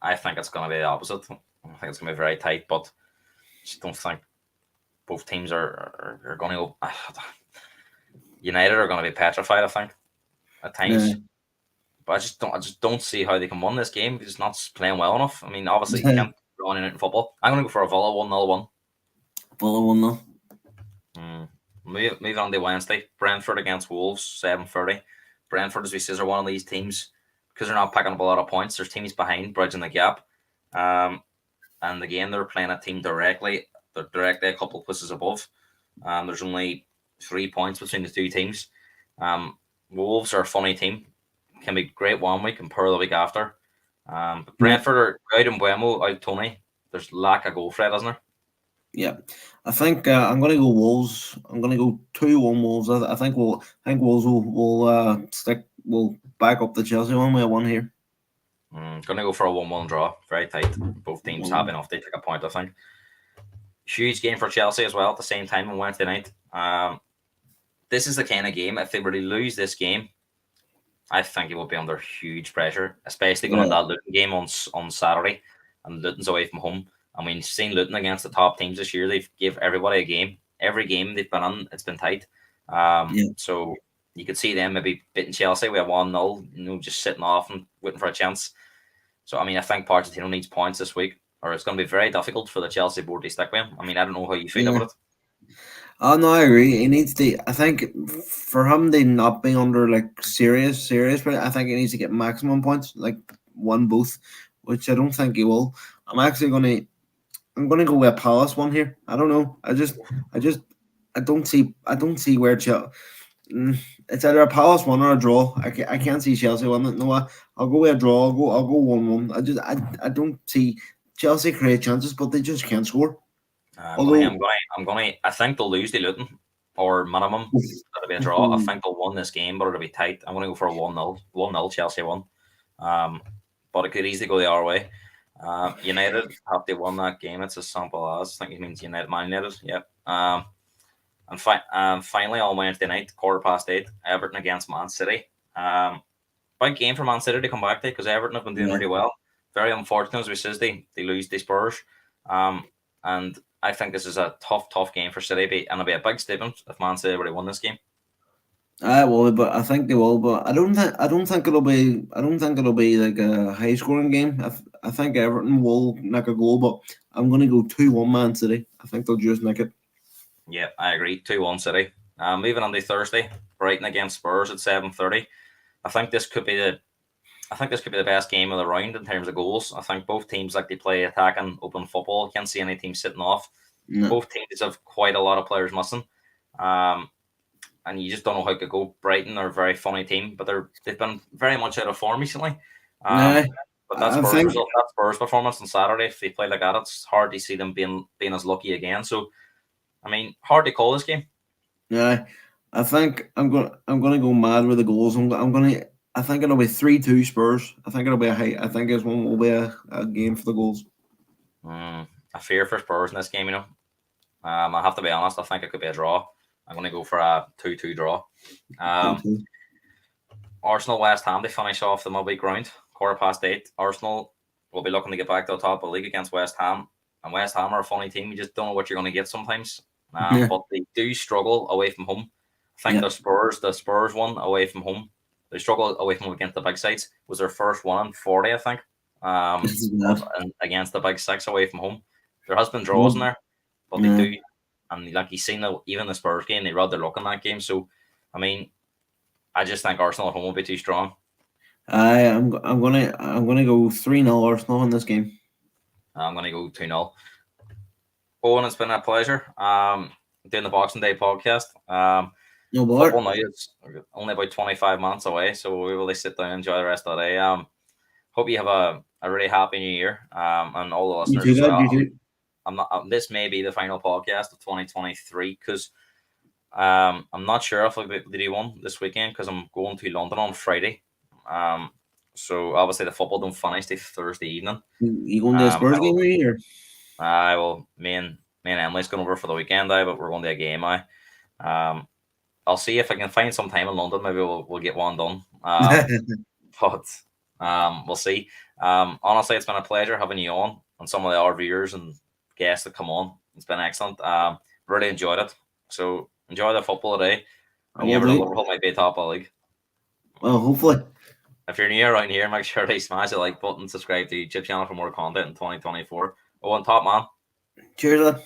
I think it's going to be the opposite. I think it's going to be very tight, but I just don't think both teams are going to go. United are going to be petrified, I think, at times. Yeah. But I just don't see how they can win this game. They're just not playing well enough. I mean, obviously you can't go in football. I'm going to go for a Villa 1-0 one. Villa 1-0. Moving on to Wednesday, Brentford against Wolves 7:30. Brentford, as we say, are one of these teams, because they're not picking up a lot of points. There's teams behind, bridging the gap. And again, they're playing a team directly. They're directly a couple of places above. There's only 3 points between the two teams. Wolves are a funny team. Can be great one week and poor the week after. But Brentford are out in Buemo, out Tony. There's lack of goal threat, isn't there? Yeah, I think I'm going to go Wolves. I'm going to go 2-1 Wolves. I think Wolves will back up the Chelsea one with a one here. Going to go for a 1-1 draw. Very tight. Both teams have enough to take a point, I think. Huge game for Chelsea as well at the same time on Wednesday night. This is the kind of game, if they were to lose this game, I think it will be under huge pressure, especially going on that Luton game on Saturday. And Luton's away from home. I mean, seen Luton against the top teams this year. They've give everybody a game. Every game they've been on, it's been tight. So you could see them maybe beating Chelsea with a 1-0, just sitting off and waiting for a chance. So, I mean, I think Pochettino needs points this week, or it's going to be very difficult for the Chelsea board to stick with him. I mean, I don't know how you feel about it. Oh no, I agree. He needs to. I think for him to not be under serious pressure, I think he needs to get maximum points, win both, which I don't think he will. I'm gonna go with a Palace one here. I don't know. I don't see where Chelsea. It's either a Palace one or a draw. I can't see Chelsea one. No, I'll go with a draw. I'll go 1-1. I don't see Chelsea create chances, but they just can't score. I think they'll lose to Luton. or minimum. That'll be a draw. I think they'll win this game, but it'll be tight. I'm going to go for a 1-0. 1-0 Chelsea won. But it could easily go the other way. United have to win that game. It's as simple as. I think it means United, Man United. Yep. And finally, on Wednesday night, 8:15, Everton against Man City. Big game for Man City to come back to because Everton have been doing really well. Very unfortunate, as we says, they lose the Spurs. And I think this is a tough game for City, and it'll be a big statement if Man City really won this game. I will, but I think they will. But I don't think it'll be. I don't think it'll be like a high scoring game. I think Everton will nick a goal, but I'm going to go 2-1 Man City. I think they'll just nick it. Yeah, I agree. 2-1 City. Moving on to Thursday, Brighton against Spurs at 7:30. I think this could be the best game of the round in terms of goals. I think both teams like to play attacking, open football. Can't see any team sitting off. No. Both teams have quite a lot of players missing. And you just don't know how it could go. Brighton are a very funny team, but they've been very much out of form recently. But that Spurs performance on Saturday, if they play like that, it's hard to see them being as lucky again. So, I mean, hard to call this game. Yeah, I think I'm gonna go mad with the goals. I think it'll be 3-2 Spurs. I think it'll be I think this one will be a game for the goals. I fear for Spurs in this game. I have to be honest. I think it could be a draw. I'm going to go for a 2-2 draw. Arsenal West Ham, they finish off the midweek round, 8:15. Arsenal will be looking to get back to the top of the league against West Ham. And West Ham are a funny team. You just don't know what you're going to get sometimes. But they do struggle away from home. I think the Spurs one away from home, they struggle away from home against the big sides. Was their first one in 40, I think. And against the big six away from home. There has been draws in there, but they do. And like you've seen, even the Spurs game, they rubbed their luck in that game. So, I mean, I just think Arsenal at home will be too strong. I'm gonna go 3-0 Arsenal in this game. I'm gonna go 2-0. Owen, it's been a pleasure. Doing the Boxing Day podcast. No bother. Football now is only about 25 minutes away, so we will sit down and enjoy the rest of the day. Hope you have a really happy New Year. And all the listeners. You too. This may be the final podcast of 2023 because I'm not sure if I'll be able to do one this weekend because I'm going to London on Friday. So obviously the football don't finish till Thursday evening. You going to a Spurs game here? Me and Emily's going over for the weekend, but we're going to a game. I'll see if I can find some time in London. Maybe we'll get one done. But we'll see. Honestly, it's been a pleasure having you on and some of the other viewers and guests that come on. It's been excellent. Really enjoyed it. So enjoy the football today. And you never know, Liverpool might be top of the league. Well, hopefully. If you're new around here, make sure to smash the like button, subscribe to the YouTube channel for more content in 2024. On top, man. Cheers, lad.